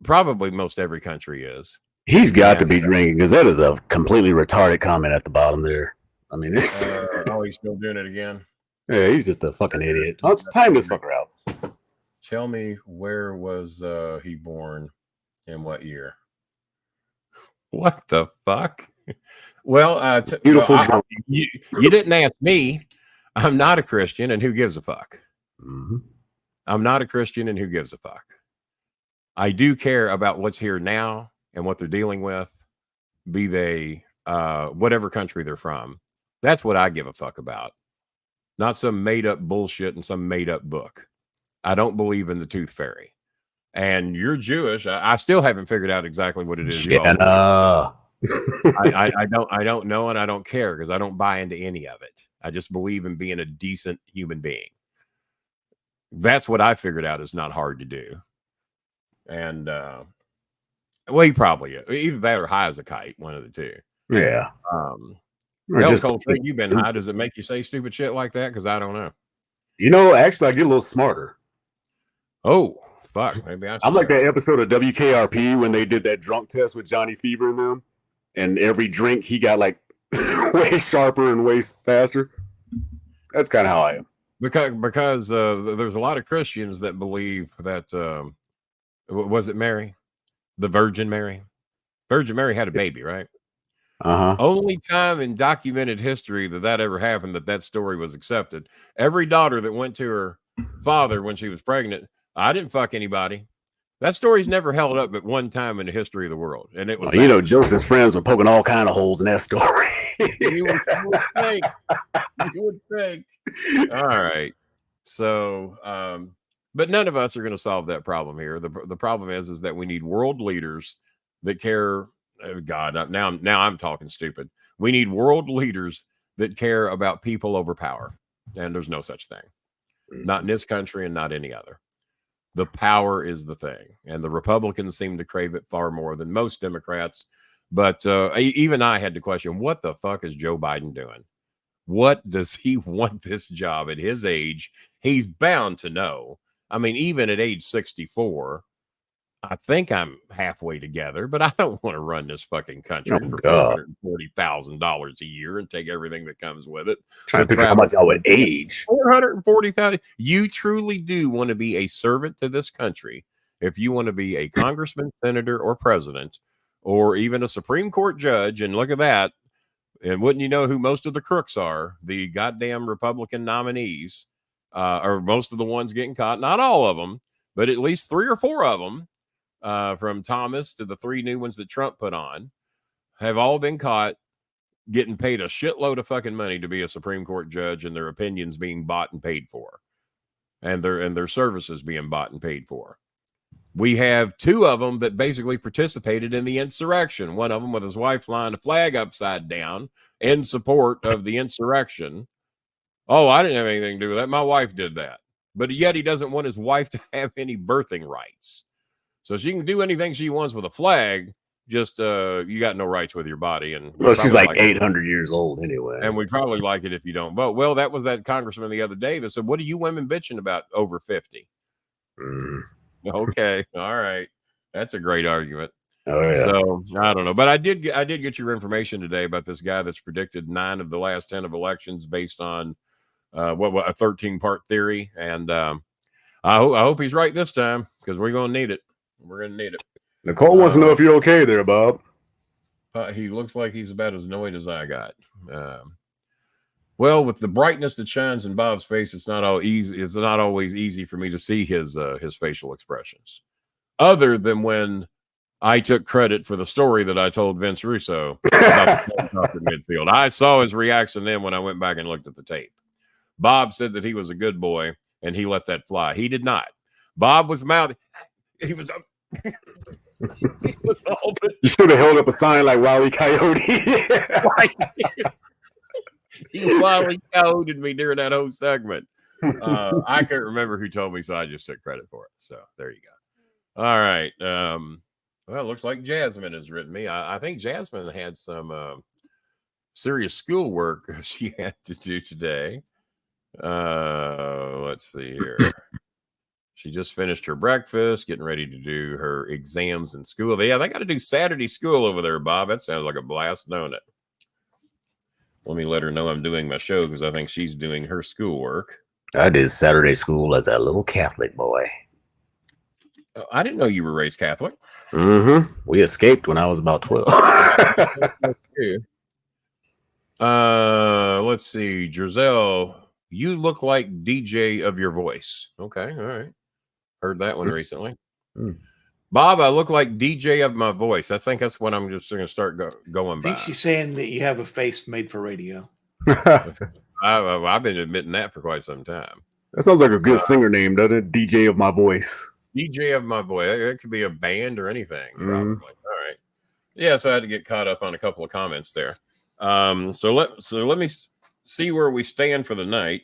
Probably most every country is. He's got to be drinking because that is a completely retarded comment at the bottom there. I mean, it's he's still doing it again. Yeah, he's just a fucking idiot. Let's time this fucker out. Tell me, where was he born? In what year? What the fuck? Well, beautiful. You didn't ask me. I'm not a Christian, and who gives a fuck? Mm-hmm. I'm not a Christian, and who gives a fuck? I do care about what's here now and what they're dealing with, be they whatever country they're from. That's what I give a fuck about. Not some made up bullshit in some made up book. I don't believe in the tooth fairy. And you're Jewish. I still haven't figured out exactly what it is. I don't know, and I don't care because I don't buy into any of it. I just believe in being a decent human being. That's what I figured out is not hard to do. And well, he probably either that or high as a kite, one of the two. Yeah. Coltrane, you've been high. Does it make you say stupid shit like that? Because I don't know. You know, actually, I get a little smarter. Oh, fuck. Maybe I'm like that episode of WKRP when they did that drunk test with Johnny Fever and them. And every drink he got like way sharper and way faster. That's kind of how I am. Because there's a lot of Christians that believe that was it Mary, the Virgin Mary? Virgin Mary had a baby, right? Only time in documented history that ever happened that story was accepted. Every daughter that went to her father when she was pregnant, I didn't fuck anybody. That story's never held up at one time in the history of the world, and it was. You know, Joseph's friends were poking all kind of holes in that story. You would think. All right. So, but none of us are going to solve that problem here. The problem is that we need world leaders that care. Oh God, now I'm talking stupid. We need world leaders that care about people over power, and there's no such thing. Not in this country and not any other. The power is the thing, and the Republicans seem to crave it far more than most Democrats. But even I had to question, what the fuck is Joe Biden doing? What does he want this job at his age? He's bound to know. I mean, even at age 64, I think I'm halfway together, but I don't want to run this fucking country for $440,000 a year and take everything that comes with it. Trying to figure out how much I would age. 440,000. You truly do want to be a servant to this country. If you want to be a congressman, senator, or president, or even a Supreme Court judge, and look at that. And wouldn't you know who most of the crooks are? The goddamn Republican nominees, or most of the ones getting caught. Not all of them, but at least 3 or 4 of them. From Thomas to the 3 new ones that Trump put on, have all been caught getting paid a shitload of fucking money to be a Supreme Court judge, and their opinions being bought and paid for, and their services being bought and paid for. We have 2 of them that basically participated in the insurrection. One of them with his wife flying the flag upside down in support of the insurrection. Oh, I didn't have anything to do with that. My wife did that. But yet he doesn't want his wife to have any birthing rights. So she can do anything she wants with a flag. Just you got no rights with your body. And well, she's like 800 years old anyway. And we probably like it if you don't vote. Well, that was that congressman the other day that said, "What are you women bitching about over 50?" Okay, all right, that's a great argument. Oh yeah. So I don't know, but I did get your information today about this guy that's predicted 9 of the last 10 of elections based on what a 13-part theory, and I hope he's right this time, because we're gonna need it. We're going to need it. Nicole wants to know if you're okay there, Bob. He looks like he's about as annoyed as I got. Well, with the brightness that shines in Bob's face, it's not always easy for me to see his facial expressions. Other than when I took credit for the story that I told Vince Russo about the midfield. I saw his reaction then when I went back and looked at the tape. Bob said that he was a good boy and he let that fly. He did not. Bob was mouthing. He was up. He was all but you should have held up a sign like Wile E. Coyote. He Wile E. Coyoted me during that whole segment. I can't remember who told me, so I just took credit for it. So there you go. All right. Well, it looks like Jasmine has written me. I think Jasmine had some serious schoolwork she had to do today. Let's see here. She just finished her breakfast, getting ready to do her exams in school. Yeah, they got to do Saturday school over there, Bob. That sounds like a blast, don't it? Let me let her know I'm doing my show, because I think she's doing her schoolwork. I did Saturday school as a little Catholic boy. I didn't know you were raised Catholic. Mm-hmm. We escaped when I was about 12. Let's see. Giselle, you look like DJ of your voice. Okay, all right. Heard that one recently. Bob, I look like DJ of my voice. I think that's what I'm just going to start going by. I think she's saying that you have a face made for radio. I've been admitting that for quite some time. That sounds like a good singer name, doesn't it? DJ of my voice. DJ of my voice. It could be a band or anything, probably. All right. Yeah, so I had to get caught up on a couple of comments there. So let me see where we stand for the night.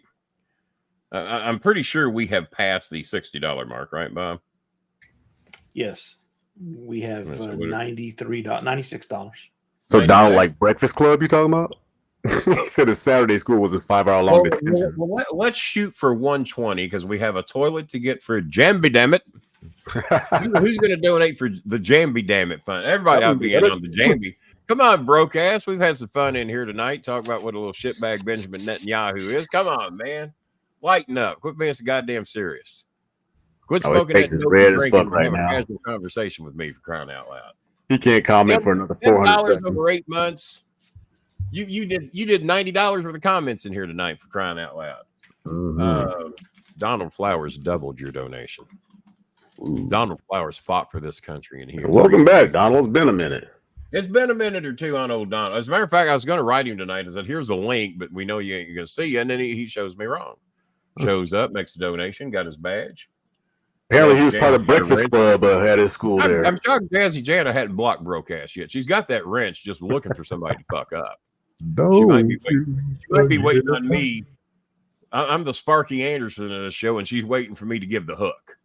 I'm pretty sure we have passed the $60 mark, right, Bob? Yes, we have $96. So Donald, like Breakfast Club, you talking about? He said his Saturday school was his 5-hour-long detention. Well, let's shoot for 120, because we have a toilet to get for Jambi, damn it. Who's going to donate for the Jambi, damn it fund? Everybody ought to be in on the Jambi. Come on, broke ass. We've had some fun in here tonight. Talk about what a little shitbag Benjamin Netanyahu is. Come on, man. Lighten up. Quit being so goddamn serious. Quit smoking that dope and drinking and have a casual conversation with me, for crying out loud. He can't comment for another 400 seconds. Over 8 months. You did $90 worth of comments in here tonight, for crying out loud. Donald Flowers doubled your donation. Donald Flowers fought for this country in here. Welcome back, Donald. It's been a minute. It's been a minute or two on old Donald. As a matter of fact, I was going to write him tonight. I said, here's a link, but we know you ain't going to see you. And then he shows me wrong. Shows up, makes a donation, got his badge. Apparently he was part of Breakfast Club at his school there. I'm shocked Jazzy Jana hadn't blocked broke ass yet. She's got that wrench just looking for somebody to fuck up. She might be waiting on me. I'm the Sparky Anderson of the show, and she's waiting for me to give the hook.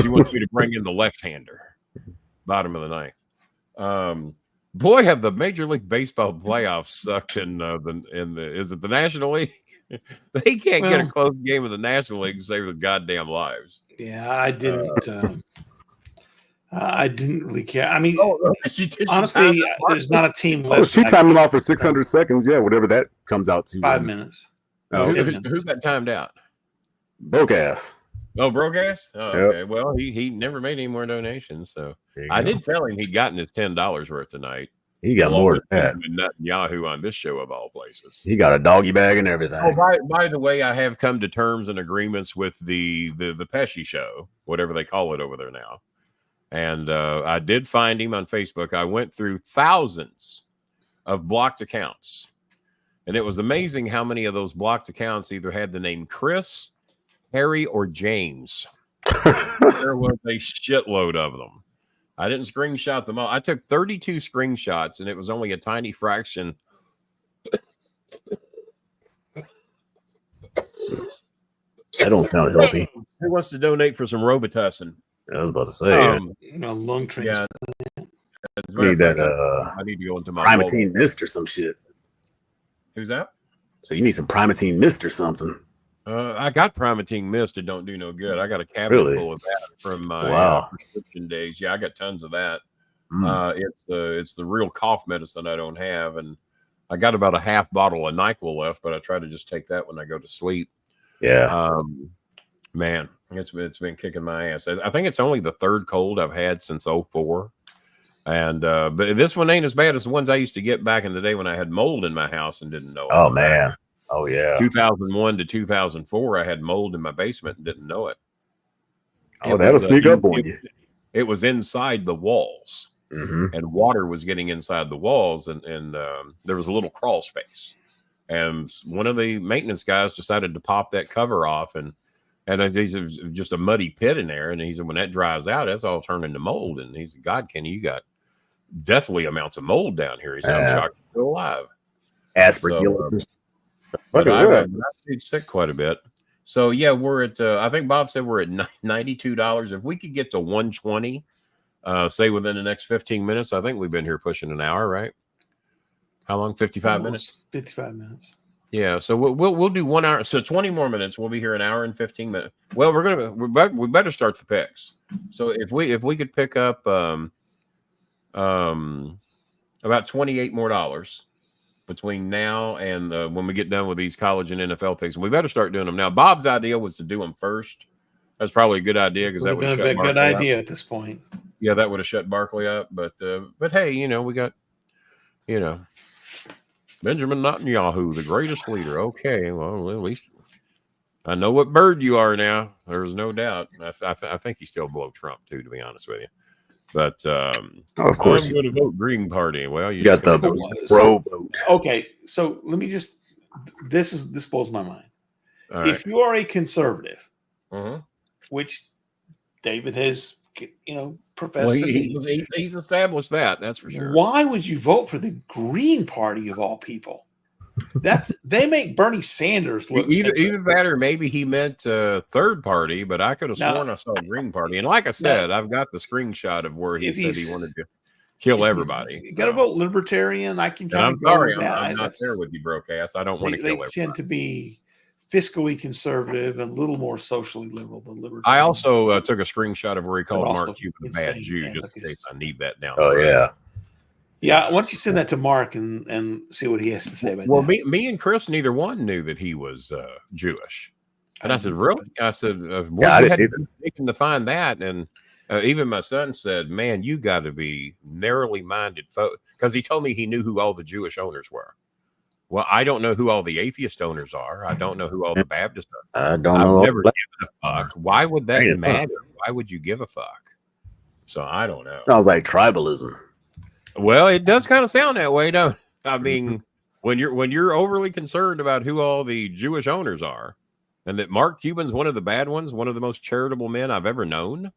She wants me to bring in the left-hander. Bottom of the ninth. Boy, have the Major League Baseball playoffs sucked in is it the National League? They can't get a close game of the National League to save their goddamn lives. Yeah, I didn't. I didn't really care. I mean, She honestly, there's not a team left. Oh, she timed him off for 600 seconds. Yeah, whatever that comes out to. 5 minutes. Oh, who got timed out? Broke ass. Oh, broke ass. Oh, Yep. okay. Well, he never made any more donations, so I did tell him he'd gotten his $10 worth tonight. He got more than that. Netanyahu on this show of all places. He got a doggy bag and everything. Oh, by the way, I have come to terms and agreements with the Pesci show, whatever they call it over there now. And I did find him on Facebook. I went through thousands of blocked accounts. And it was amazing how many of those blocked accounts either had the name Chris, Harry, or James. There was a shitload of them. I didn't screenshot them all. I took 32 screenshots, and it was only a tiny fraction. That don't sound healthy. Who wants to donate for some Robitussin? I was about to say. Lung transplant. Yeah. Need that I need to go into my Primatine Mist or some shit. Who's that? So you need some Primatine Mist or something. I got Primatine Mist. It don't do no good. I got a cabinet full of that from my prescription days. Yeah, I got tons of that. It's the real cough medicine I don't have, and I got about a half bottle of NyQuil left, but I try to just take that when I go to sleep. Yeah. Man, it's been kicking my ass. I think it's only the third cold I've had since 2004. And but this one ain't as bad as the ones I used to get back in the day when I had mold in my house and didn't know it. Oh man. Oh yeah. 2001 to 2004, I had mold in my basement and didn't know it. Oh, that'll sneak up on you. It was inside the walls, and water was getting inside the walls, and there was a little crawl space. And one of the maintenance guys decided to pop that cover off, and he's just a muddy pit in there. And he said, when that dries out, that's all turned into mold. And he said, God, Kenny, you got definitely amounts of mold down here. He said, I'm shocked you're still alive. Aspergillus. But I've been sick quite a bit. So yeah, we're at I think Bob said we're at $92. If we could get to 120, say within the next 15 minutes, I think we've been here pushing an hour, right? How long? 55 minutes? 55 minutes. Yeah, so we'll do 1 hour. So 20 more minutes. We'll be here an hour and 15 minutes. Well, we better start the picks. So if we could pick up about $28 more between now and when we get done with these college and NFL picks, we better start doing them now. Bob's idea was to do them first. That's probably a good idea because that would have shut good idea at this point. Yeah, that would have shut Barkley up. But hey, we got Benjamin Netanyahu, the greatest leader. Okay, well, at least I know what bird you are now. There's no doubt. I think he's still below Trump too, to be honest with you. But of course, I'm going to vote Green Party. Well, you got the pro vote. Okay, so let me just. This blows my mind. Right. If you are a conservative, which David has, professed to be, he's established that's for sure. Why would you vote for the Green Party of all people? They make Bernie Sanders look either that or maybe he meant third party, but I could have sworn I saw Green Party. And like I said, I've got the screenshot of where he said he wanted to kill everybody. You got to vote Libertarian. I can. I'm sorry, I'm not there with you, broke ass. I don't want to kill everybody. They tend to be fiscally conservative and a little more socially liberal than libertarian. I also took a screenshot of where he called Mark Cuban a bad Jew, just in case I need that down. Oh yeah. Yeah, why don't you send that to Mark and see what he has to say about that? Well, me and Chris, neither one knew that he was Jewish. And I said, really? I said, I had to find that. And even my son said, man, you got to be narrowly minded, folks. Because he told me he knew who all the Jewish owners were. Well, I don't know who all the atheist owners are. I don't know who all the Baptist are. I don't know. I've never given a fuck. Why would that matter? Why would you give a fuck? So I don't know. Sounds like tribalism. Well, it does kind of sound that way, don't it? I mean, when you're overly concerned about who all the Jewish owners are, and that Mark Cuban's one of the bad ones, one of the most charitable men I've ever known,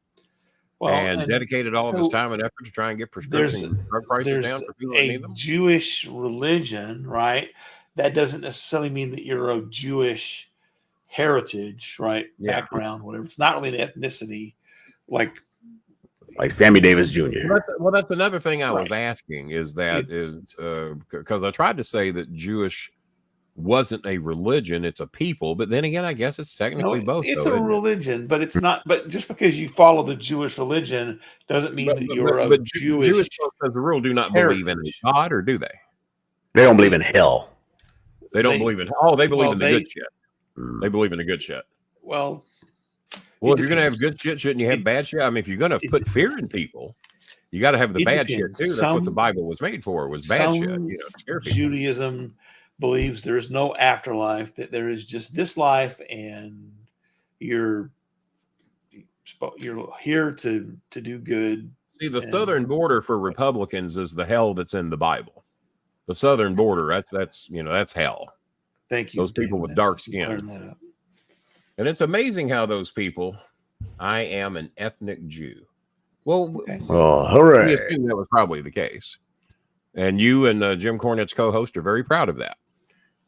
and dedicated all of his time and effort to try and get prescription drug prices down for people that need them. Jewish religion, right? That doesn't necessarily mean that you're of Jewish heritage, right? Yeah. Background, whatever. It's not really an ethnicity, like Sammy Davis Jr. Well, that's another thing I was asking is because I tried to say that Jewish wasn't a religion, it's a people. But then again, I guess it's technically both. It's though, a isn't it? religion, but it's not. But just because you follow the Jewish religion doesn't mean that you're a Jewish folks, as a rule, do not heritage. believe in a God, or do they? They don't believe in hell. They don't believe in. Oh, they believe in the they- good shit. They believe in the good shit. Well, Well, if you're gonna have good shit, shouldn't you have bad shit? I mean, if you're gonna put fear in people, you got to have the bad shit too. That's what the Bible was made for. Was bad shit. You know, scare people. Judaism believes there is no afterlife; that there is just this life, and you're here to do good. See, the southern border for Republicans is the hell that's in the Bible. The southern border, that's hell. Thank you. Those people with dark skin. And it's amazing how those people. I am an ethnic Jew. Well, hooray! We assume that was probably the case. And you and Jim Cornette's co-host are very proud of that.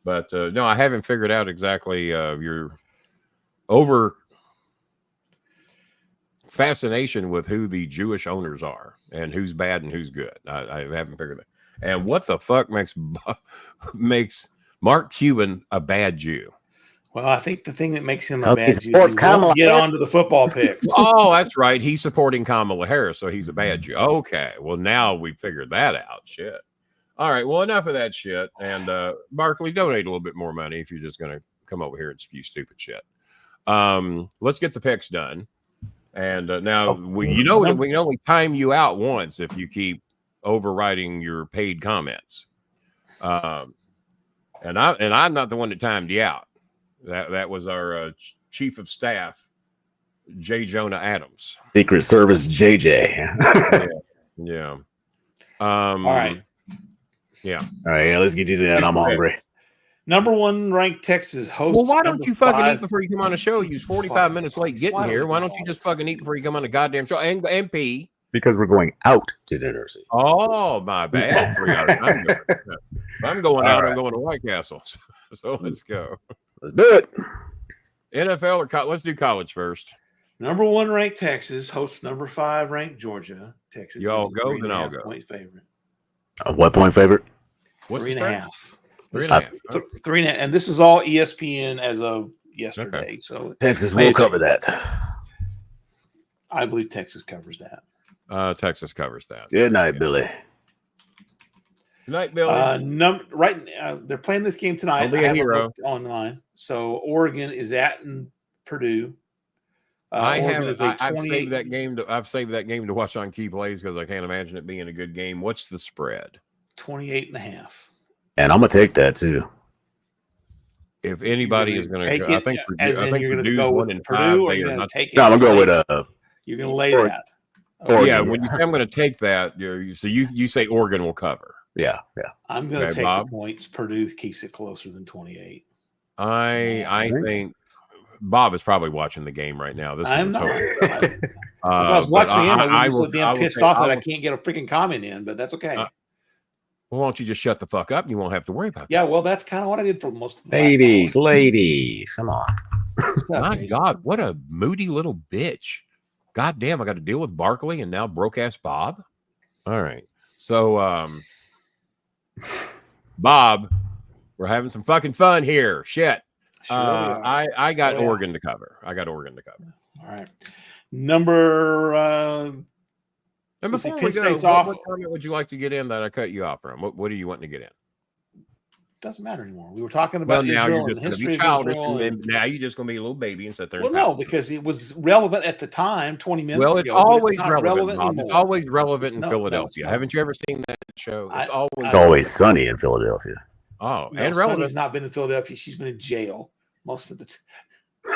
But no, I haven't figured out exactly your over fascination with who the Jewish owners are and who's bad and who's good. I haven't figured that. And what the fuck makes Mark Cuban a bad Jew? Well, I think the thing that makes him a bad Jew supports is Kamala get Harris. onto the football picks. Oh, that's right. He's supporting Kamala Harris, so he's a bad Jew. Okay. Well, now we figured that out. Shit. All right. Well, enough of that shit. And Barkley, donate a little bit more money if you're just going to come over here and spew stupid shit. Let's get the picks done. And now we can only time you out once if you keep overriding your paid comments. And I'm not the one that timed you out. That was our chief of staff, J. Jonah Adams. Secret Service JJ. Yeah. All right. Yeah. All right, let's get these in. I'm hungry. Number 1 ranked Texas hosts. Well, why don't you fucking 5. eat before you come on the show? You're 45 minutes late getting here. Why don't you just fucking eat before you come on the goddamn show? And MP. Because we're going out to dinner. Oh, my bad. 3 hours. I'm going out. Right. I'm going to White Castle. So let's go. Let's do it. NFL or college? Let's do college first. Number 1 ranked Texas hosts number 5 ranked Georgia. Texas. You all is go, 3.5 then I'll go. Point favorite. What point favorite? What's 3.5. 3.5. 3.5. And this is all ESPN as of yesterday. Okay. So Texas will cover that. I believe Texas covers that. Texas covers that. Good night, Billy. Good night, Billy. They're playing this game tonight. Don't be I a haven't hero. looked online. So Oregon is at Purdue. I've saved that game to watch on Key Plays because I can't imagine it being a good game. What's the spread? 28.5. And I'm gonna take that too. If anybody is going to, I think you're going to Purdue's go 1 with and Purdue, 5. or They you're are going not. to take it. No, I'm gonna go with You're going to lay Oregon. that. Oregon. Yeah, when you say I'm going to take that, so you say Oregon will cover. Yeah. I'm going to Okay, take Bob? the points. Purdue keeps it closer than 28. I think Bob is probably watching the game right now. I'm not. If I was but watching the game, I would be so I damn will pissed say- off that I I will- can't get a freaking comment in, but that's okay. Well, why don't you just shut the fuck up and you won't have to worry about Yeah, well, that's kind of what I did for most of the Ladies, come on. that. My God, what a moody little bitch. God damn, I got to deal with Barkley and now broke ass Bob. All right. So, Bob, we're having some fucking fun here. Shit. Sure we are. I got Oh, yeah. Oregon to cover. All right. Number And Let's see, before Penn we go, State's off. what comment would you like to get in that I cut you off from? What are you wanting to get in? doesn't matter anymore. We were talking Well, about now Israel you're and just the going to history be of childish, Israel. and now you're just going to be a little baby and sit there. Well, and no, pout. because it was relevant at the time, 20 minutes Well, it's ago. but always not relevant. Bob. It's anymore. always relevant It's in no, Philadelphia. no, it's Haven't you ever seen that show? It's always It's always sunny in Philadelphia. oh, No, and Sonny's relevant. not been in Philadelphia. She's been in jail most of the time.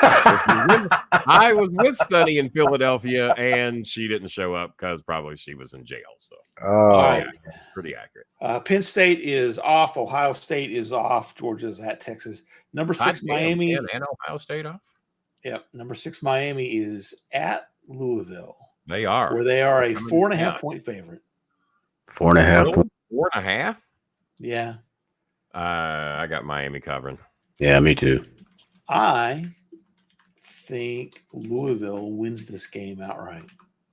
I was with Sunny in Philadelphia, and she didn't show up because probably she was in jail. So, Oh, right. pretty accurate. Penn State is off. Ohio State is off. Georgia's at Texas. Number 6, Goddamn, Miami. and Ohio State off. Yep. Number 6, Miami is at Louisville, They are. where they are a Coming 4.5 down. point favorite. 4.5 points. 4.5. Yeah. I got Miami covering. Yeah, me too. I think Louisville wins this game outright.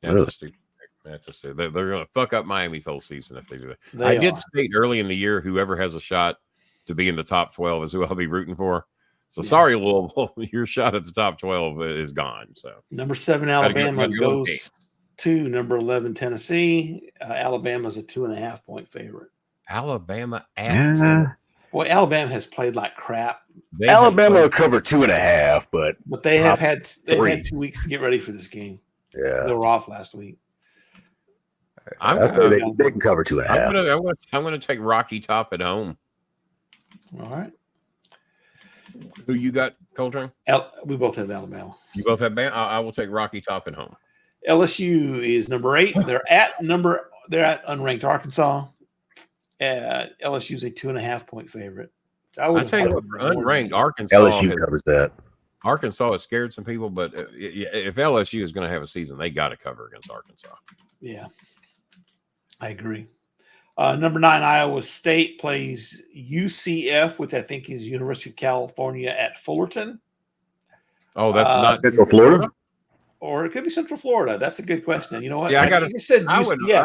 That's Really? a stupid. That's a stupid. They're going to fuck up Miami's whole season if they do that. They I did are. state early in the year, whoever has a shot to be in the top 12 is who I'll be rooting for. So Yeah. sorry, Louisville, your shot at the top 12 is gone. So Number 7 Alabama goes to number 11 Tennessee. Alabama's a 2.5 point favorite. Alabama at Tennessee. Boy, Alabama has played like crap. Alabama will cover 2.5, but they have had 2 weeks to get ready for this game. Yeah, they were off last week. I say they can cover 2.5. I'm going to take Rocky Top at home. All right. Who you got, Coltrane? We both have Alabama. You both have Bama? I will take Rocky Top at home. LSU is number 8. They're at unranked Arkansas. LSU is a 2.5 point favorite. I tell you what, unranked Arkansas. LSU covers that. Arkansas has scared some people, but if LSU is going to have a season, they got to cover against Arkansas. Yeah, I agree. Number 9, Iowa State plays UCF, which I think is University of California at Fullerton. Oh, that's not Central Florida? Or it could be Central Florida. That's a good question. You know what? Yeah, I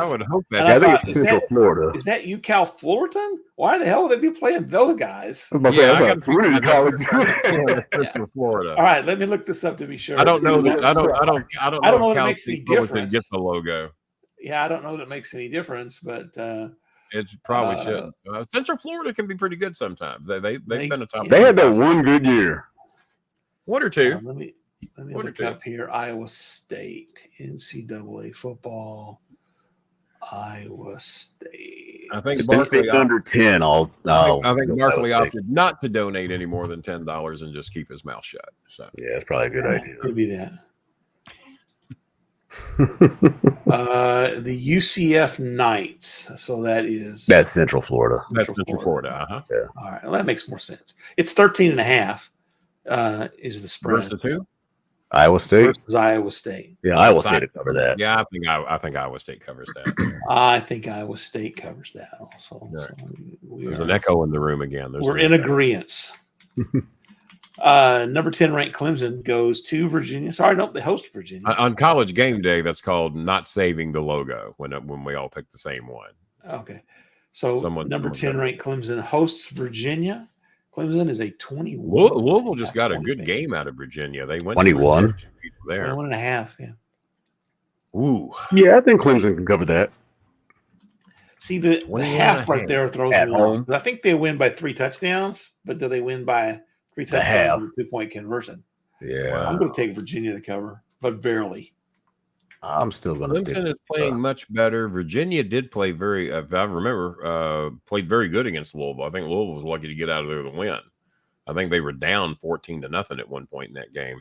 would hope that. I think it's Central Florida. Is that UCal Fullerton? Why the hell would they be playing those guys? I was about to say, that's community college. Central Florida. All right, let me look this up to be sure. I don't know. I don't know if it makes any difference. Get the logo. Yeah, I don't know that it makes any difference, but it probably should. Central Florida can be pretty good sometimes. They've been a top. They had that one good year. One or two. Let me look up here. Iowa State NCAA football. Iowa State. I think Barkley under 10. I think Barkley opted not to donate any more than $10 and just keep his mouth shut. So yeah, it's probably a good idea. Could be that. The UCF Knights. So that's Central Florida. That's Central Florida. Yeah. All right. Well, that makes more sense. It's 13.5. Is the spread versus who? Iowa State. Versus Iowa State. Yeah, Iowa State to cover that. Yeah, I think Iowa State covers that. I think Iowa State covers that also. Right. So There's an echo in the room again. We're in agreement. Number 10 ranked Clemson goes to Virginia. Sorry, nope, they host Virginia. On College Game Day, that's called not saving the logo when we all pick the same one. Okay. So number 10 ranked Clemson hosts Virginia. Clemson is a 21. Louisville just got a good game out of Virginia. They went 21 there. 1.5, yeah. Ooh. Yeah, I think Clemson can cover that. See, the half right there throws me off. I think they win by 3 touchdowns, but do they win by 3 touchdowns with a 2-point conversion? Yeah. I'm going to take Virginia to cover, but barely. I'm still going to stick. Clemson is playing much better. Virginia did play very, if I remember, played very good against Louisville. I think Louisville was lucky to get out of there with a win. I think they were down 14-0 at one point in that game.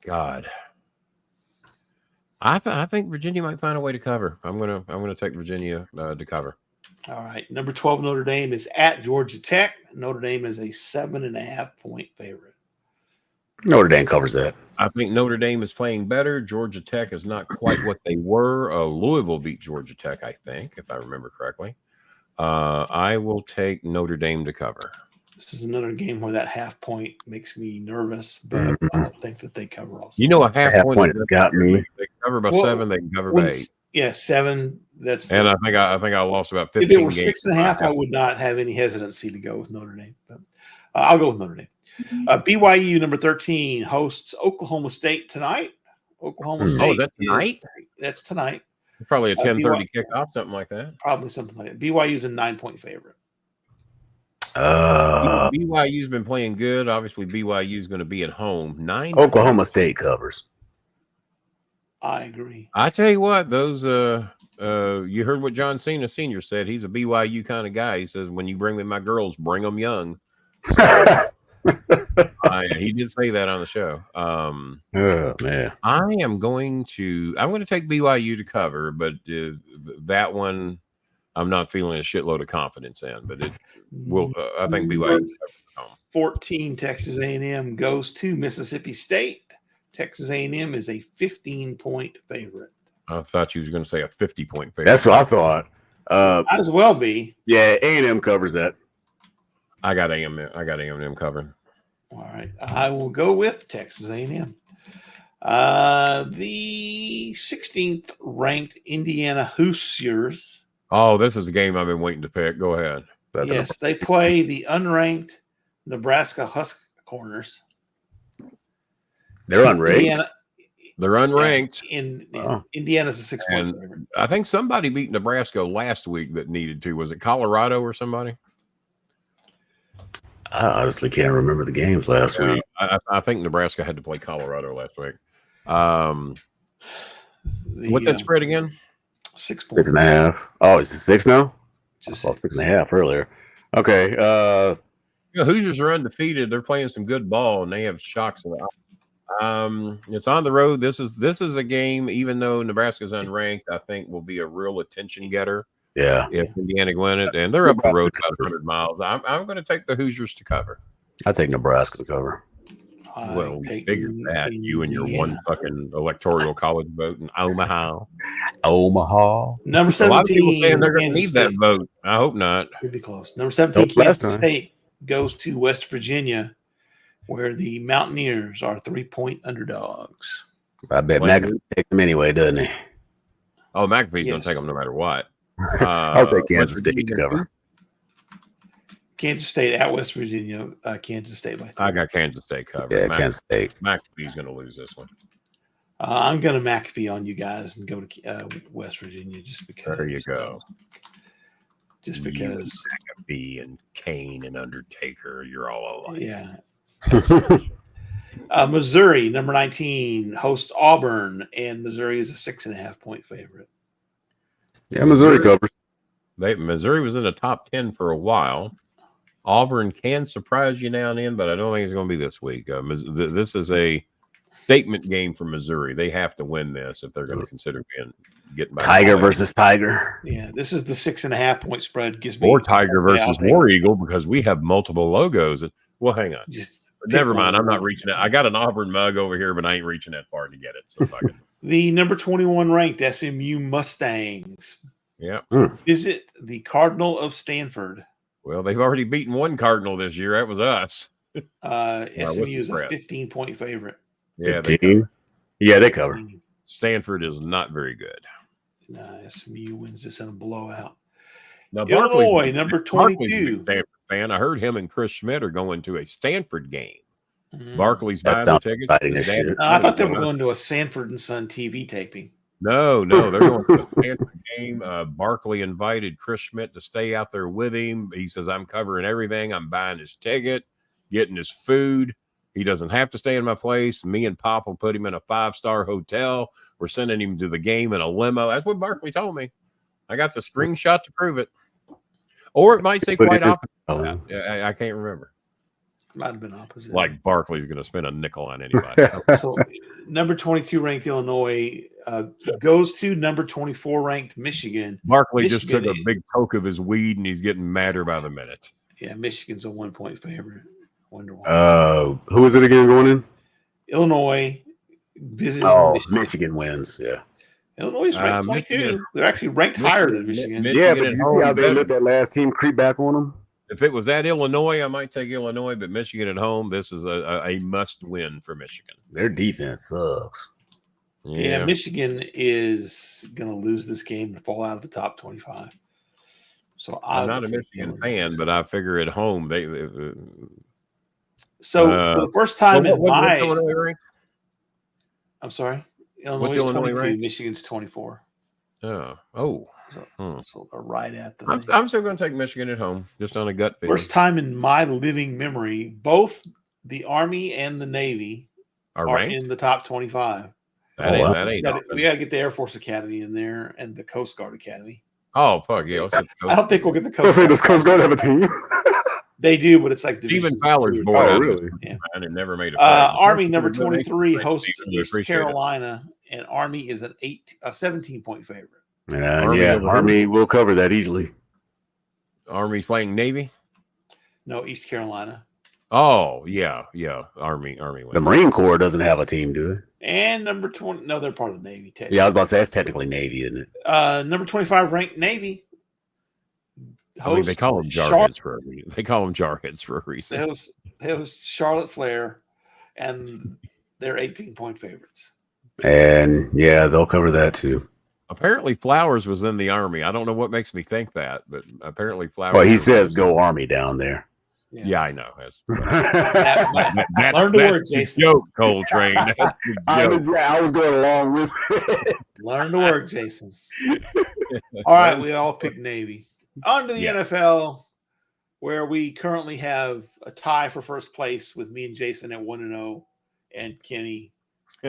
God, I think Virginia might find a way to cover. I'm gonna take Virginia to cover. All right, number 12 Notre Dame is at Georgia Tech. Notre Dame is a 7.5 point favorite. Notre Dame covers that. I think Notre Dame is playing better. Georgia Tech is not quite what they were. Louisville beat Georgia Tech, I think, if I remember correctly. I will take Notre Dame to cover. This is another game where that half point makes me nervous, but I don't think that they cover also. You know, a half point has got me. They cover by 7. They can cover by 8. Yeah, 7. That's and I think I lost about 15 if it were games. 6.5, I would not have any hesitancy to go with Notre Dame. But I'll go with Notre Dame. BYU number 13 hosts Oklahoma State tonight. Oklahoma State. Oh, is that tonight? That's tonight. Probably a 10:30 kickoff, something like that. Probably something like that. BYU is a 9-point favorite. BYU's been playing good. Obviously, BYU is going to be at home. 9. Oklahoma State covers. I agree. I tell you what, those you heard what John Cena Sr. said. He's a BYU kind of guy. He says, "When you bring me my girls, bring them young." So, he did say that on the show. Oh man, I'm going to take BYU to cover, but that one I'm not feeling a shitload of confidence in. But it will. I think BYU. 14 Texas A&M goes to Mississippi State. Texas A&M is a 15-point favorite. I thought you was going to say a 50-point favorite. That's what I thought. Might as well be. Yeah, A&M covers that. I got A&M covered. All right, I will go with Texas A&M. The 16th ranked Indiana Hoosiers Oh, this is a game I've been waiting to pick. Go ahead. Yes, they play the unranked Nebraska Husqvarnas. They're unranked. Indiana, They're unranked. Indiana's a 6-point And favorite. I think somebody beat Nebraska last week that needed to. Was it Colorado or somebody? I honestly can't remember the games last week. I think Nebraska had to play Colorado last week. What's that spread again? 6 points. 6.5. Oh, is it 6 now? Just I saw 6.5 earlier. Okay. Hoosiers are undefeated. They're playing some good ball, and they have shocks. It's on the road. This is a game, even though Nebraska's unranked, I think will be a real attention getter. Yeah. If Indiana win it, and they're up the road about 100 miles. I'm going to take the Hoosiers to cover. I take Nebraska to cover. Well, we figured that. You and your one fucking electoral college vote in Omaha. Number 17. A lot of people saying they're going to need that vote. I hope not. Could be close. Number 17, Kansas State goes to West Virginia, where the Mountaineers are 3-point underdogs. I bet McAfee takes them anyway, doesn't he? Oh, McAfee's going to take them no matter what. I'll take Kansas State to cover. Kansas State at West Virginia. Kansas State by 3. I got Kansas State covered. Yeah, Kansas State. McAfee's going to lose this one. I'm going to McAfee on you guys and go to West Virginia just because. There you go. Just because. McAfee and Kane and Undertaker, you're all alike. Yeah. Missouri, number 19, hosts Auburn, and Missouri is a 6.5-point favorite. Yeah, Missouri covers. Missouri was in the top 10 for a while. Auburn can surprise you now and then, but I don't think it's going to be this week. This is a statement game for Missouri. They have to win this if they're going to consider getting back. Tiger versus Tiger. Yeah, this is the 6.5-point spread. Gives me or Tiger versus War Eagle because we have multiple logos. Well, hang on. Never mind. I'm not reaching out. I got an Auburn mug over here, but I ain't reaching that far to get it. So the number 21 ranked SMU Mustangs. Yeah. Visit the Cardinal of Stanford. Well, they've already beaten one Cardinal this year. That was us. SMU is a 15-point favorite. Yeah, 15? They cover. Stanford is not very good. SMU wins this in a blowout. Now, Illinois, number 22. Stanford fan. I heard him and Chris Schmidt are going to a Stanford game. Mm-hmm. Barkley's buying the tickets. I thought they were going to a Sanford and Son TV taping. No, they're going to a Stanford game. Barkley invited Chris Schmidt to stay out there with him. He says, I'm covering everything. I'm buying his ticket, getting his food. He doesn't have to stay in my place. Me and Pop will put him in a 5-star hotel. We're sending him to the game in a limo. That's what Barkley told me. I got the screenshot to prove it. Or it might say quite opposite. I can't remember. Might have been opposite. Like Barkley's going to spend a nickel on anybody. So, number 22 ranked Illinois goes to number 24 ranked Michigan. Barkley just took a big poke of his weed, and he's getting madder by the minute. Yeah, Michigan's a 1-point favorite. Wonder why. Who is it again going in? Illinois visiting Michigan wins. Yeah. Illinois is ranked 22. They're actually ranked higher than Michigan. Yeah, but you see how they let that last team creep back on them? If it was at Illinois, I might take Illinois, but Michigan at home, this is a must-win for Michigan. Their defense sucks. Yeah, Michigan is going to lose this game and fall out of the top 25. So I'm not a Michigan fan, but I figure at home they so for the first time in my Illinois ranked? I'm sorry. What's Illinois 22, ranked? Michigan's 24. So they're right at the I'm still going to take Michigan at home, just on a gut feeling. First time in my living memory, both the Army and the Navy are in the top 25. That ain't we got to get the Air Force Academy in there and the Coast Guard Academy. Oh, fuck yeah. I don't think we'll get the Coast Guard. Does Coast Guard have a team? They do, but it's like Stephen Fowler's board. Really? Yeah. And never made a Army number 23 hosts East Carolina, and Army is a 17-point favorite. Army will cover that easily. Army's playing Navy? No, East Carolina. Oh, yeah. Army wins. The Marine Corps doesn't have a team, do it? And number 20, no, they're part of the Navy. Yeah, I was about to say that's technically Navy, isn't it? Number 25 ranked Navy. They call them jarheads for a reason. They call them jarheads for a reason. They host Charlotte Flair, and they're 18-point favorites. And yeah, they'll cover that too. Apparently, Flowers was in the Army. I don't know what makes me think that, but apparently Flowers. Well, he says go Army down there. Yeah, I know. Learn to work, Jason. Joke, Coltrane. I was going along with it. Learn to work, Jason. All right, we all picked Navy. On to the NFL, where we currently have a tie for first place with me and Jason at 1-0, and Kenny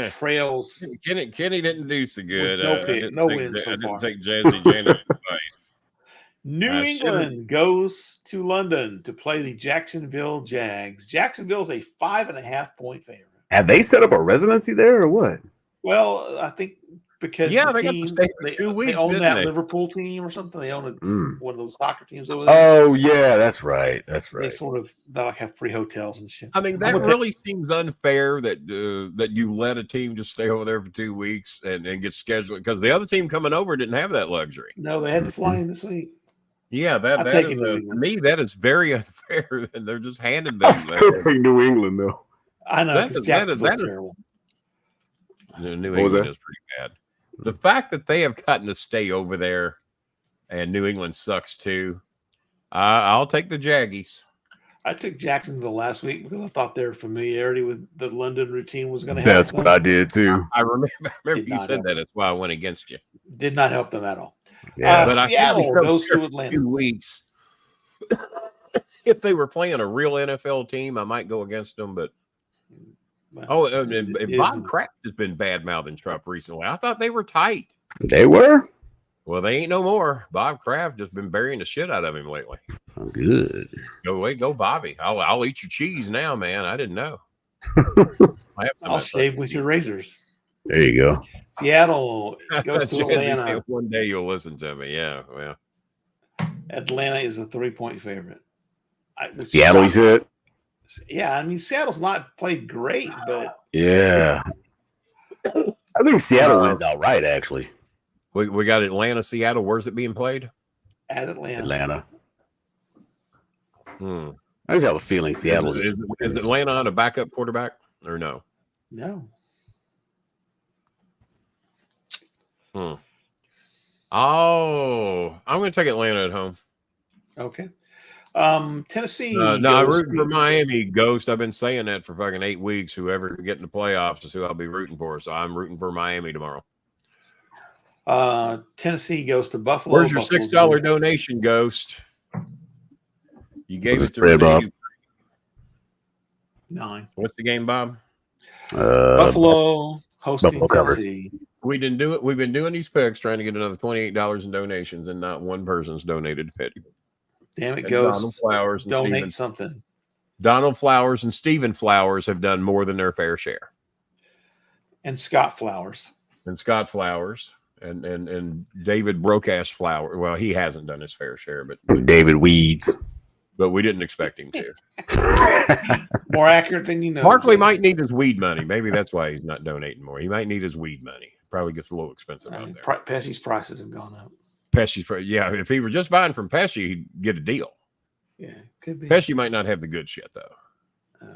trails. Kenny didn't do so good. No wins so far. I didn't take Jazzy Janet advice. New England goes to London to play the Jacksonville Jags. Jacksonville's a 5.5-point favorite. Have they set up a residency there or what? Well, I think because they the got team, to stay for 2 weeks. They own that they? Liverpool team or something. They own one of those soccer teams over there. Oh yeah, that's right. That's right. They like have free hotels and shit. I mean, that really seems unfair that that you let a team just stay over there for 2 weeks and get scheduled, because the other team coming over didn't have that luxury. No, they had to fly in this week. Yeah, that is to me, that is very unfair. And they're just handing them. I still take New England though. I know, because Jacksonville's terrible. New England is pretty bad. The fact that they have gotten to stay over there and New England sucks too. I'll take the Jaggies. I took Jacksonville last week because I thought their familiarity with the London routine was going to help. That's what I did too. I remember you said that. That's why I went against you. Did not help them at all. Yeah, but Seattle goes to Atlanta. 2 weeks. If they were playing a real NFL team, I might go against them. But and Bob Kraft has been bad mouthing Trump recently. I thought they were tight. They were. Well, they ain't no more. Bob Kraft just been burying the shit out of him lately. Oh, good. Go, Bobby. I'll eat your cheese now, man. I didn't know. I'll shave with your razors. There you go. Seattle goes to Atlanta. One day you'll listen to me. Yeah, well. Atlanta is a 3-point favorite. Seattle, you said? Yeah, I mean, Seattle's not played great, but yeah. I think Seattle wins outright, actually. We got Atlanta, Seattle. Where's it being played? At Atlanta. I just have a feeling Seattle is Atlanta on a backup quarterback or no? No. Oh, I'm going to take Atlanta at home. Okay. Tennessee. No, I'm rooting for Miami. Ghost. I've been saying that for fucking 8 weeks. Whoever can get in the playoffs is who I'll be rooting for. So I'm rooting for Miami tomorrow. Tennessee goes to Buffalo. Where's your $6 donation, Ghost? You gave it to me. Bob? 9. What's the game, Bob? Buffalo hosting Tennessee. We didn't do it. We've been doing these picks, trying to get another $28 in donations, and not one person's donated to Petty. Damn it, Ghost. Donald Flowers and donate something. Donald Flowers and Stephen Flowers have done more than their fair share. And Scott Flowers. And David Brokash Flower. Well, he hasn't done his fair share, but David Weeds. But we didn't expect him to. More accurate than you know. Barkley might need his weed money. Maybe that's why he's not donating more. He might need his weed money. Probably gets a little expensive out there. Pesci's prices have gone up. Yeah. If he were just buying from Pesci, he'd get a deal. Yeah, could be. Pesci might not have the good shit though.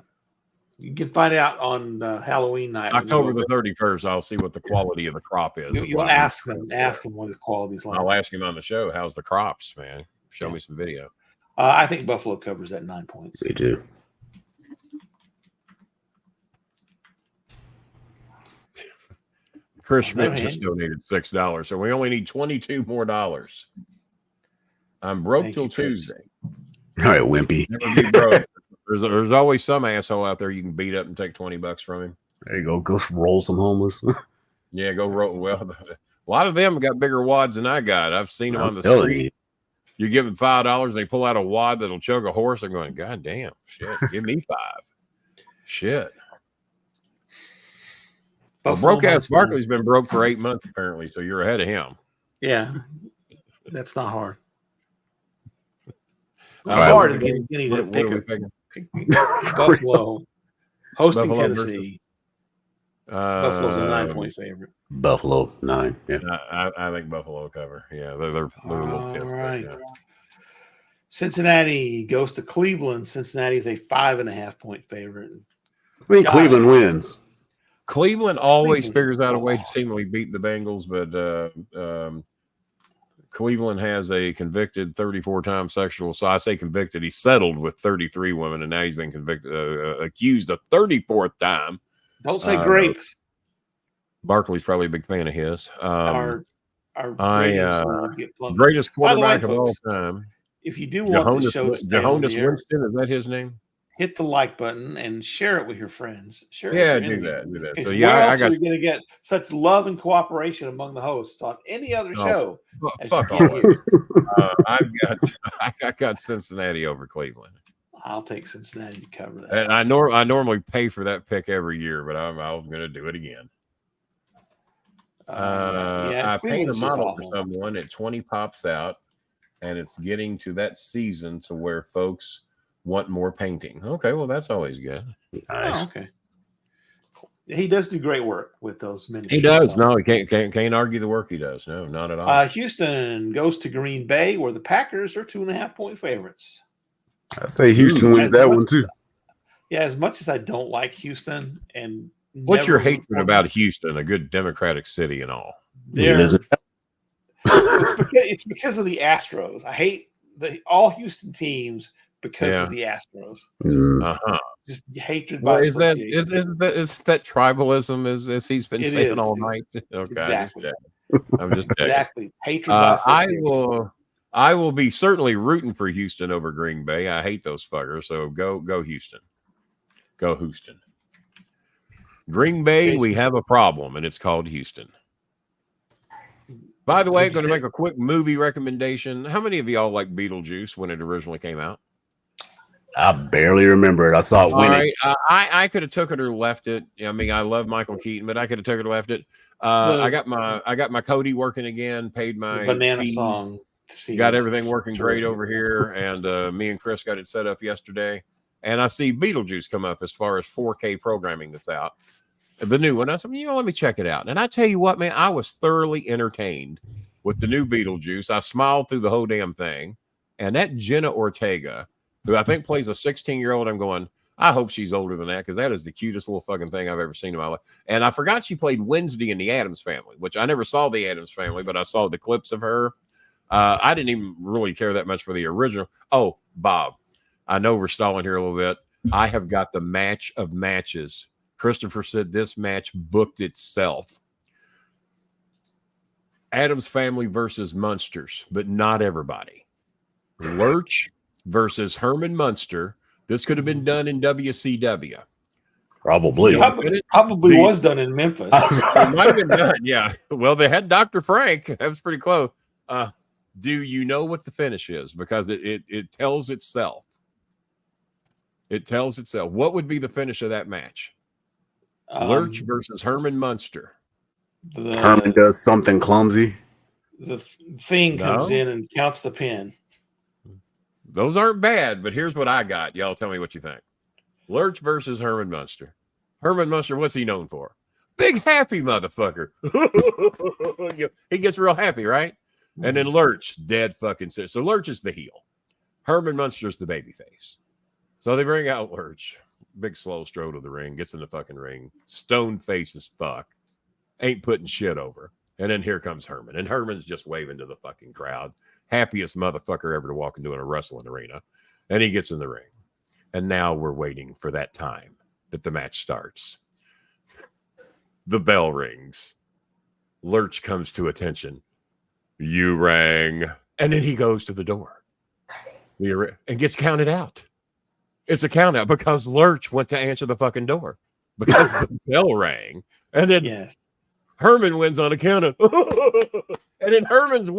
You can find out on Halloween night. October the 31st, I'll see what the quality of the crop is. You'll ask him what the quality is like. I'll ask him on the show, how's the crops, man? Show me some video. I think Buffalo covers at 9 points. They do. Chris Schmidt just donated $6, so we only need $22 more. I'm broke till Tuesday. All right, wimpy. Never be broke. There's always some asshole out there you can beat up and take $20 from him. There you go. Go roll some homeless. Yeah, go roll. Well, a lot of them got bigger wads than I got. I've seen them on the street. You give them $5 and they pull out a wad that'll choke a horse. I'm going, God damn, shit. Give me 5. Shit. Well, broke-ass Barkley's been broke for 8 months, apparently, so you're ahead of him. Yeah. That's not hard. Hard is getting to pick Buffalo hosting Tennessee. Buffalo's a 9-point favorite. Buffalo 9. Yeah, I think Buffalo cover. Yeah, they're a little tip. Right. Cincinnati goes to Cleveland. Cincinnati is a 5.5-point favorite. I mean, Cleveland wins. Cleveland always Cleveland figures is out a so way to awful. seemingly beat the Bengals, but Cleveland has a convicted 34-time sexual. So I say convicted. He settled with 33 women, and now he's been convicted, accused a 34th time. Don't say grape. Barkley's probably a big fan of his. Our ratings will get plummeted. Greatest By the way, quarterback of all folks, time. if you do want the show to stay on the air, Winston, is that his name? hit the like button and share it with your friends. Share it Yeah, with your do enemies. that. Because So where else I got are we going to get such love and cooperation among the hosts on any other show? as fuck you get all. here? I got Cincinnati over Cleveland. I'll take Cincinnati to cover that. And I normally pay for that pick every year, but I'm going to do it again. I paint a model for someone at 20 pops out, and it's getting to that season to where folks want more painting. Okay, well, that's always good. Nice. Oh, okay. He does do great work with those miniatures. He does. So. No, he can't argue the work he does. No, not at all. Houston goes to Green Bay, where the Packers are 2.5-point favorites. I say Houston wins that one too. Yeah, as much as I don't like Houston, and what's your hatred about Houston, a good democratic city and all? It's because of the Astros. I hate all Houston teams because of the Astros. Just hatred by association. Is that tribalism as he's been saying all night? Okay, exactly. I'm just exactly hatred by association. I will be certainly rooting for Houston over Green Bay. I hate those fuckers. So go Houston. Go Houston. Green Bay, we have a problem, and it's called Houston. By the way, going to make a quick movie recommendation. How many of y'all like Beetlejuice when it originally came out? I barely remember it. I saw it winning. Right. I could have took it or left it. I mean, I love Michael Keaton, but I could have took it or left it. I got my Cody working again. Paid my banana fee. song. Got everything working great over here, and me and Chris got it set up yesterday. And I see Beetlejuice come up as far as 4K programming that's out. The new one. I said, let me check it out. And I tell you what, man, I was thoroughly entertained with the new Beetlejuice. I smiled through the whole damn thing. And that Jenna Ortega, who I think plays a 16-year-old, I'm going, I hope she's older than that, because that is the cutest little fucking thing I've ever seen in my life. And I forgot she played Wednesday in the Addams Family, which I never saw the Addams Family, but I saw the clips of her. I didn't even really care that much for the original. Oh, Bob, I know we're stalling here a little bit. I have got the match of matches. Christopher said this match booked itself. Addams Family versus Munsters, but not everybody. Lurch versus Herman Munster. This could have been done in WCW. Probably. Probably was done in Memphis. It might have been done, yeah. Well, they had Dr. Frank. That was pretty close. Do you know what the finish is? Because it tells itself. It tells itself. What would be the finish of that match? Lurch versus Herman Munster. Herman does something clumsy. The thing comes in and counts the pin. Those aren't bad, but here's what I got. Y'all tell me what you think. Lurch versus Herman Munster. Herman Munster, what's he known for? Big happy motherfucker. He gets real happy, right? And then Lurch, dead fucking serious. So Lurch is the heel. Herman Munster's the baby face. So they bring out Lurch. Big slow stroll to the ring. Gets in the fucking ring. Stone face as fuck. Ain't putting shit over. And then here comes Herman. And Herman's just waving to the fucking crowd. Happiest motherfucker ever to walk into a wrestling arena. And he gets in the ring. And now we're waiting for that time that the match starts. The bell rings. Lurch comes to attention. You rang. And then he goes to the door. And gets counted out. It's a count out because Lurch went to answer the fucking door. Because the bell rang. And then Herman wins on a count of. And then Herman's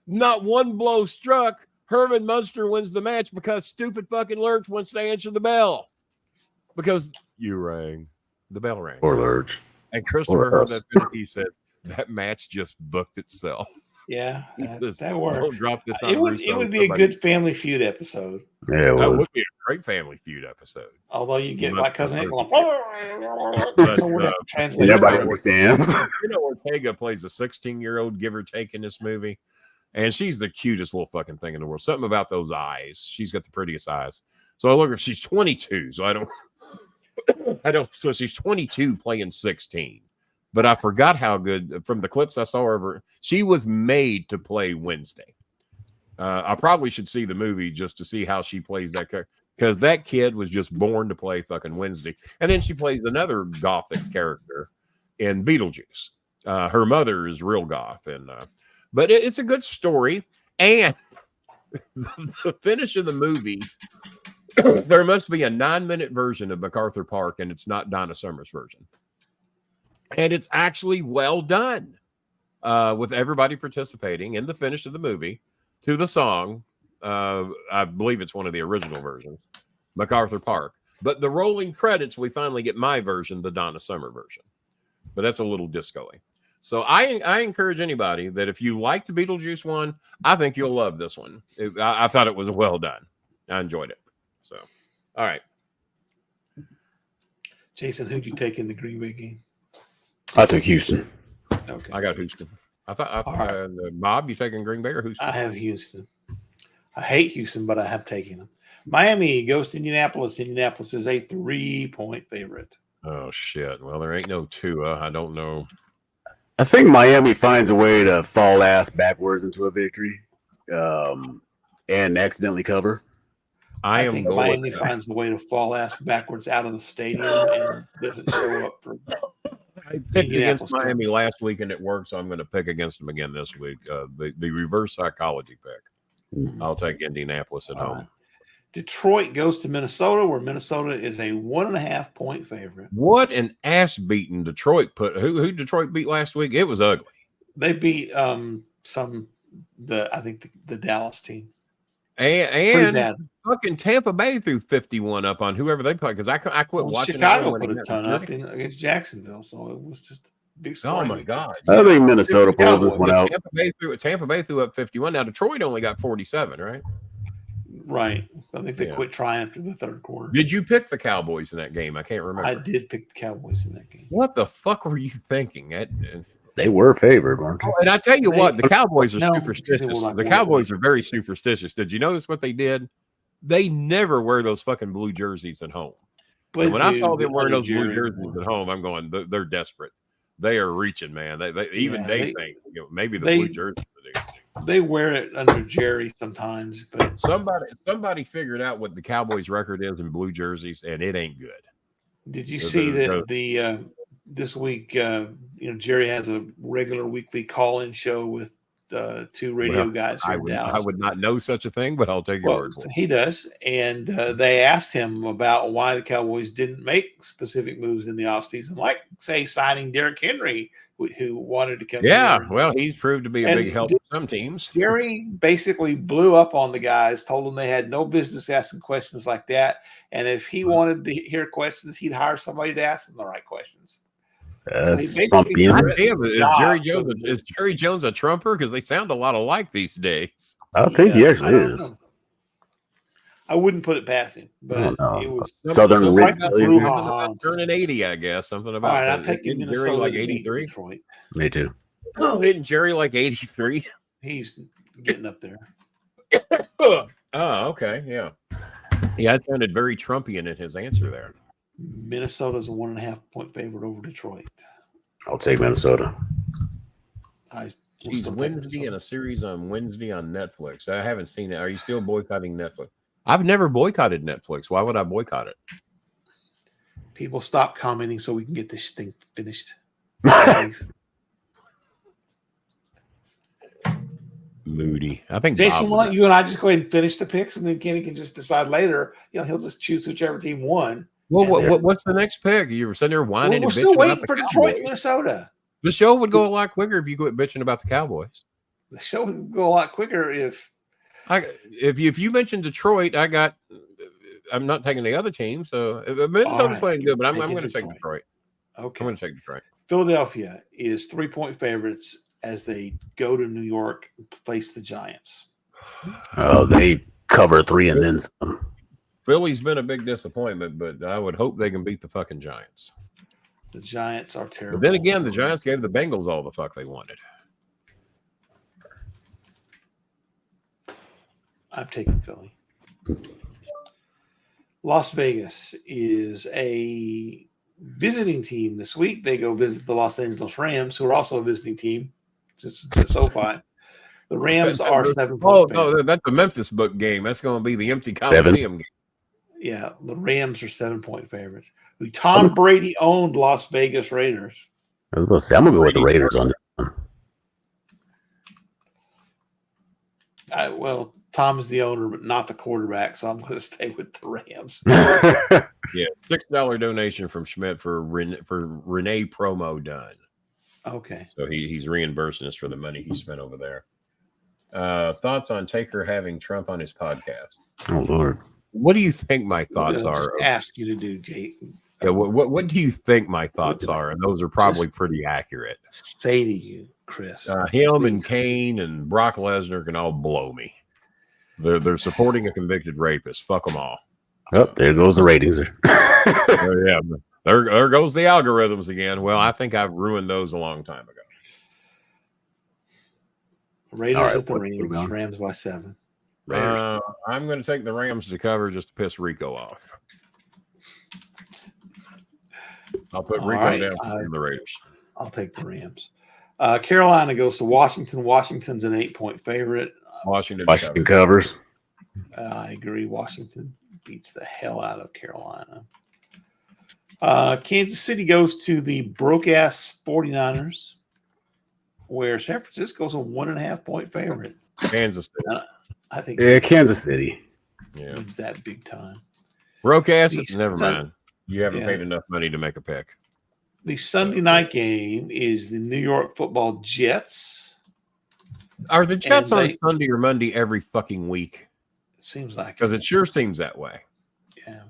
not one blow struck. Herman Munster wins the match because stupid fucking Lurch wants to answer the bell. Because you rang. The bell rang. Or Lurch. And Christopher heard that finish. He said, that match just booked itself. Yeah, that works. Drop this it would be a good Family Feud episode. Yeah, that would be a great Family Feud episode. Although you get my cousin Hank. Everybody understands. You know, Ortega plays a 16-year-old, give or take, in this movie. And she's the cutest little fucking thing in the world. Something about those eyes. She's got the prettiest eyes. So I look at her, she's 22. So I don't. I don't. So she's 22 playing 16. But I forgot how good, from the clips I saw of her, she was made to play Wednesday. I probably should see the movie just to see how she plays that character, because that kid was just born to play fucking Wednesday. And then she plays another gothic character in Beetlejuice. Her mother is real goth, but it's a good story. And the finish of the movie, there must be a 9-minute version of MacArthur Park, and it's not Donna Summer's version. And it's actually well done, with everybody participating in the finish of the movie to the song. I believe it's one of the original versions, MacArthur Park. But the rolling credits, we finally get my version, the Donna Summer version. But that's a little disco-y. So I encourage anybody that if you like the Beetlejuice one, I think you'll love this one. I thought it was well done. I enjoyed it. So, all right. Jason, who'd you take in the Green Bay game? I took Houston. Okay. I got Houston. I thought right. Bob, you taking Green Bay or Houston? I have Houston. I hate Houston, but I have taken them. Miami goes to Indianapolis. Indianapolis is a 3-point favorite. Oh, shit. Well, there ain't no Tua. I don't know. I think Miami finds a way to fall ass backwards into a victory, and accidentally cover. I think Miami finds a way to fall ass backwards out of the stadium and doesn't show up for. I picked against Miami last week and it worked, so I'm going to pick against them again this week. The reverse psychology pick. Mm-hmm. I'll take Indianapolis at home. Detroit goes to Minnesota, where Minnesota is a 1.5-point favorite. What an ass beating Detroit put. Who Detroit beat last week? It was ugly. They beat I think the Dallas team. And fucking Tampa Bay threw 51 up on whoever they played, because I quit watching. Chicago put a ton up against Jacksonville, so it was just a big story. Oh my god! I think Minnesota pulls this one out. Tampa Bay threw up 51. Now Detroit only got 47, right? Right. I think they quit trying after the third quarter. Did you pick the Cowboys in that game? I can't remember. I did pick the Cowboys in that game. What the fuck were you thinking? They were favored, weren't they? And I tell you what, the Cowboys are superstitious. The Cowboys are very superstitious. Did you notice what they did? They never wear those fucking blue jerseys at home. But when I saw them wearing those blue jerseys at home, I'm going, they're desperate. They are reaching, man. They think maybe the blue jerseys. They wear it under Jerry sometimes, but somebody figured out what the Cowboys' record is in blue jerseys, and it ain't good. Did you see that this week? Jerry has a regular weekly call-in show with 2 radio guys. I would not know such a thing, but I'll take your word for it. He does, and they asked him about why the Cowboys didn't make specific moves in the offseason, like say signing Derrick Henry, who wanted to come. Yeah, well, he's proved to be a big help for some teams. Jerry basically blew up on the guys, told them they had no business asking questions like that, and if he wanted to hear questions, he'd hire somebody to ask them the right questions. That's is Jerry Jones a Trumper? Because they sound a lot alike these days. I think he actually is. I wouldn't put it past him, but it was Southern Rich. Turning 80, I guess. Something about that. I'm taking Jerry like 83. Me too. Isn't Jerry like 83? He's getting up there. Oh, okay. Yeah. Yeah, it sounded very Trumpian in his answer there. Minnesota's a 1.5-point favorite over Detroit. I'll take Minnesota. She's Wednesday in a series on Wednesday on Netflix. I haven't seen it. Are you still boycotting Netflix? I've never boycotted Netflix. Why would I boycott it? People stop commenting so we can get this thing finished. Moody. I think Jason, why don't you and I just go ahead and finish the picks, and then Kenny can just decide later. He'll just choose whichever team won. Well, what's the next pick? You were sitting there whining. We're still waiting for Detroit, Minnesota. The show would go a lot quicker if you quit bitching about the Cowboys. The show would go a lot quicker if you mentioned Detroit. I'm not taking the other team, so Minnesota's playing good, but I'm going to take Detroit. Okay, I'm going to take Detroit. Philadelphia is 3-point favorites as they go to New York and face the Giants. Oh, they cover 3 and then some. Philly's been a big disappointment, but I would hope they can beat the fucking Giants. The Giants are terrible. But then again, the Giants gave the Bengals all the fuck they wanted. I'm taking Philly. Las Vegas is a visiting team this week. They go visit the Los Angeles Rams, who are also a visiting team. Just SoFi. The Rams are 7 point no, favorites. that's a Memphis book game. That's going to be the empty Coliseum game. Yeah, the Rams are 7 point favorites. Tom Brady owned Las Vegas Raiders. I was going to say, I'm going to go with the Raiders on that one. Well, Tom is the owner, but not the quarterback, so I'm going to stay with the Rams. Yeah, $6 donation from Schmidt for Renee promo done. Okay. So he's reimbursing us for the money he spent over there. Thoughts on Taker having Trump on his podcast? Oh, Lord. What do you think my thoughts are? Just ask you to do, Jake. Yeah, what do you think my thoughts are? And those are probably pretty accurate. Say to you, Chris. Him and Kane and Brock Lesnar can all blow me. They're supporting a convicted rapist. Fuck them all. Oh, there goes the ratings. Yeah, there goes the algorithms again. Well, I think I've ruined those a long time ago. Raiders at the Rams. Rams by 7. I'm going to take the Rams to cover just to piss Rico off. I'll put Rico down for the Raiders. I'll take the Rams. Carolina goes to Washington. Washington's an 8-point favorite. Washington covers. I agree. Washington beats the hell out of Carolina. Kansas City goes to the broke-ass 49ers, where San Francisco's a 1.5-point favorite. Kansas City. I think. Yeah, Kansas City. Yeah, it's that big time. Broke-ass, never mind. You haven't paid enough money to make a pick. The Sunday night game is the New York Football Jets. Are the Jets on Sunday or Monday every fucking week? It seems like because it sure seems that way. Yeah,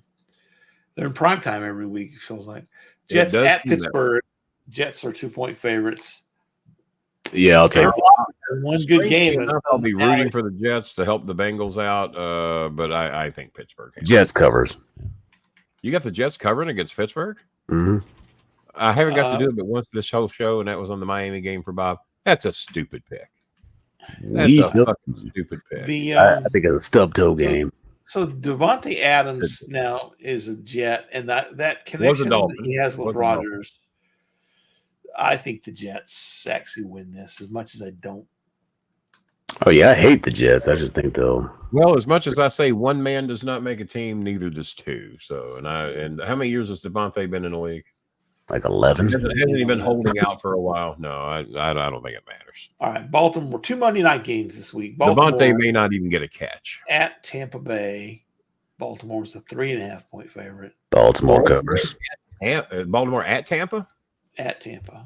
they're in prime time every week. It feels like Jets at Pittsburgh. Jets are 2-point favorites. Yeah, I'll take one good game. I'll be rooting for the Jets to help the Bengals out, but I think Pittsburgh. Jets covers. You got the Jets covering against Pittsburgh? Mm-hmm. I haven't got to do it but once this whole show, and that was on the Miami game for Bob. That's a stupid pick. That's a fucking stupid pick. I think it's a stub toe game. So Devontae Adams now is a Jet, and that connection that he has with Rodgers. I think the Jets actually win this, as much as I don't. Oh yeah, I hate the Jets. I just think they'll. Well, as much as I say one man does not make a team, neither does two. So, and how many years has Devontae been in the league? Like 11. Hasn't he been holding out for a while? No, I don't think it matters. All right, Baltimore. 2 Monday night games this week. Devontae may not even get a catch at Tampa Bay. Baltimore's a 3.5-point favorite. Baltimore covers. Baltimore at Tampa. At Tampa.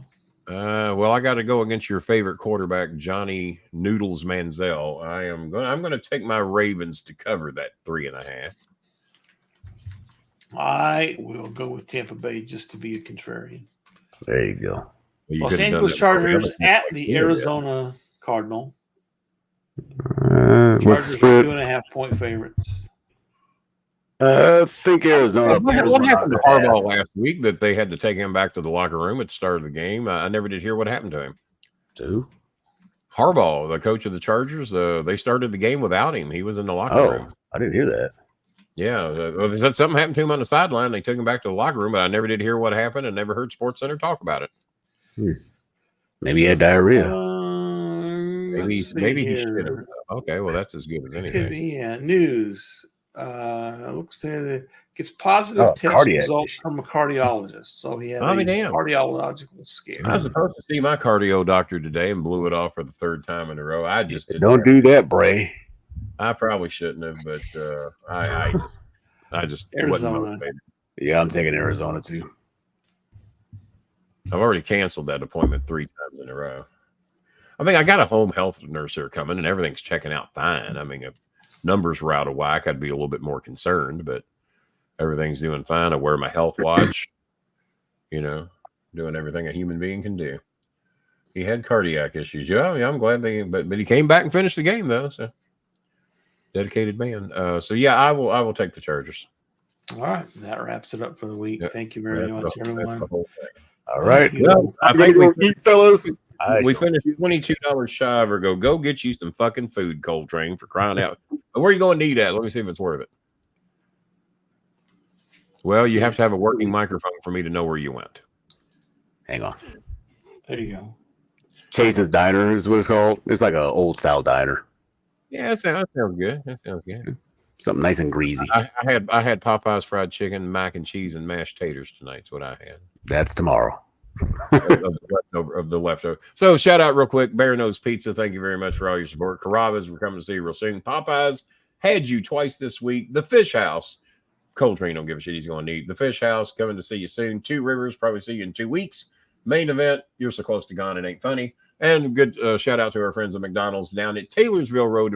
Well, I got to go against your favorite quarterback, Johnny Noodles Manziel. I'm going to take my Ravens to cover that 3.5. I will go with Tampa Bay just to be a contrarian. There you go. Los Angeles Chargers at the Arizona Cardinal. Chargers are 2.5-point favorites. I think Arizona. What happened to Harbaugh last week that they had to take him back to the locker room at the start of the game? I never did hear what happened to him. Who? Harbaugh, the coach of the Chargers. They started the game without him. He was in the locker room. I didn't hear that. Yeah, something happened to him on the sideline. They took him back to the locker room, but I never did hear what happened and never heard SportsCenter talk about it. Maybe he had diarrhea. Maybe he should have. Okay, well, that's as good as anything. Yeah, news. Looks like it gets positive test results from a cardiologist. So he had a cardiological scare. I was supposed to see my cardio doctor today and blew it off for the 3rd time in a row. I just don't do that, Bray. I probably shouldn't have, but I just Arizona. wasn't motivated. Yeah, I'm taking Arizona too. I've already canceled that appointment 3 times in a row. I mean, I got a home health nurse here coming, and everything's checking out fine. I mean, if numbers were out of whack, I'd be a little bit more concerned, but everything's doing fine. I wear my health watch, doing everything a human being can do. He had cardiac issues. Yeah, I'm glad but he came back and finished the game though. So dedicated man. I will take the Chargers. All right, that wraps it up for the week. Yep. Thank you very much, everyone. All right, well, I think we eat, fellas. We finished $22 shy of or go get you some fucking food, Coltrane, for crying out. Where are you going to eat at? Let me see if it's worth it. Well, you have to have a working microphone for me to know where you went. Hang on. There you go. Chase's Diner is what it's called. It's like an old style diner. Yeah, that sounds good. That sounds good. Something nice and greasy. I had Popeye's fried chicken, mac and cheese, and mashed taters tonight. That's what I had. That's tomorrow. of the leftover. So shout out real quick, Bear Nose Pizza. Thank you very much for all your support. Carrabba's, we're coming to see you real soon. Popeyes had you twice this week. The Fish House. Coltrane don't give a shit. He's going to need the Fish House coming to see you soon. Two Rivers, probably see you in 2 weeks. Main event, you're so close to gone, it ain't funny. And good shout out to our friends at McDonald's down at Taylorsville Road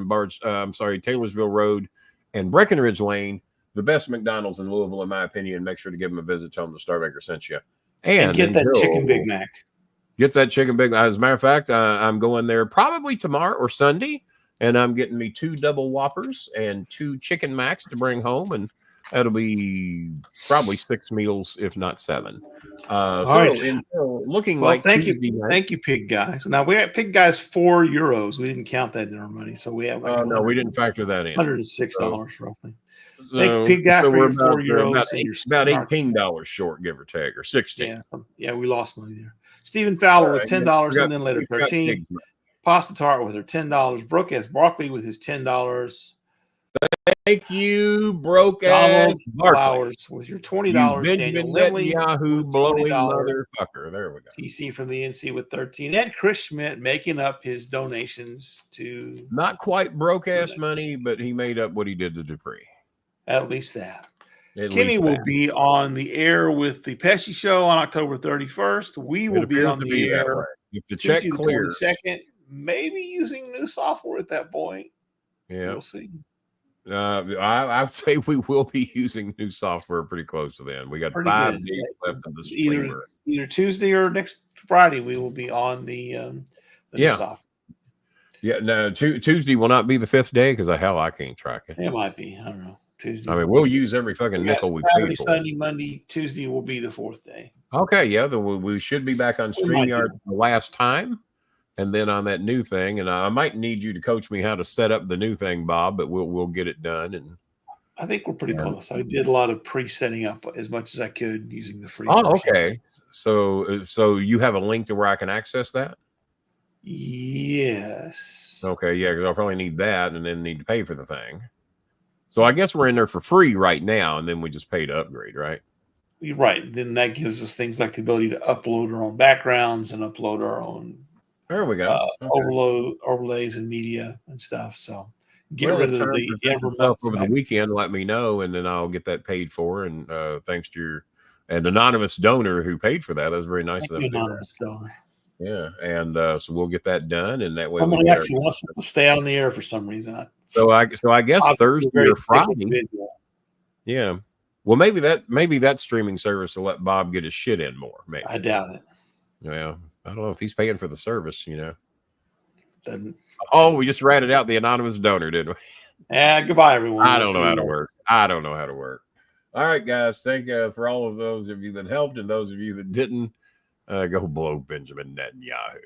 and Breckenridge Lane, the best McDonald's in Louisville, in my opinion. Make sure to give them a visit. Tell them the Starbaker sent you. And get that chicken Big Mac. Get that chicken Big Mac. As a matter of fact, I'm going there probably tomorrow or Sunday, and I'm getting me 2 double Whoppers and 2 Chicken Macs to bring home, and that'll be probably 6 meals, if not 7. Looking like thank you, Pig Guys. Now we got Pig Guys €4. We didn't count that in our money, so we have. Like no, we didn't factor that in. $106 roughly. Thank you, Pig Guy, for your €4. About $18 short, give or take, or 16. Yeah, we lost money there. Stephen Fowler with $10, and then later 13. Pasta Tart with her $10. Brooke S. Barkley with his $10. Thank you, broke ass Flowers with your $20. Daniel Lindley, Yahoo blowing motherfucker. There we go. TC from the NC with 13, and Chris Schmidt making up his donations to not quite broke ass money, but he made up what he did to Dupree. At least that. Kenny will be on the air with the Pesci Show on October 31st. We will be on the air if the check clears. 22nd, maybe using new software at that point. Yeah, we'll see. I would say we will be using new software pretty close to then. We got 5 days left of the streamer. Either Tuesday or next Friday, we will be on the new software. Yeah, no, Tuesday will not be the 5th day because I can't track it. It might be. I don't know. Tuesday. I mean, we'll use every fucking nickel we paid for. Sunday, Monday, Tuesday will be the 4th day. Okay, yeah, we should be back on Streamyard the last time, and then on that new thing. And I might need you to coach me how to set up the new thing, Bob. But we'll get it done. And I think we're pretty close. I did a lot of pre-setting up as much as I could using the free. Oh, okay. So you have a link to where I can access that? Yes. Okay, yeah, because I'll probably need that, and then need to pay for the thing. So I guess we're in there for free right now, and then we just pay to upgrade, right? You're right. Then that gives us things like the ability to upload our own backgrounds and upload our own. There we go. Overlays and media and stuff. So get rid of the over the weekend. Let me know, and then I'll get that paid for. And thanks to an anonymous donor who paid for that. That was very nice of them. Anonymous donor. Yeah, and so we'll get that done, and that way somebody actually wants to stay on the air for some reason. So I guess Thursday or Friday. Yeah. Well, maybe that streaming service will let Bob get his shit in more. Maybe. I doubt it. Yeah, I don't know if he's paying for the service. Doesn't. Oh, we just ratted out the anonymous donor, didn't we? Yeah. Goodbye, everyone. I don't know how to work. All right, guys. Thank you for all of those of you that helped and those of you that didn't. Go blow Benjamin Netanyahu.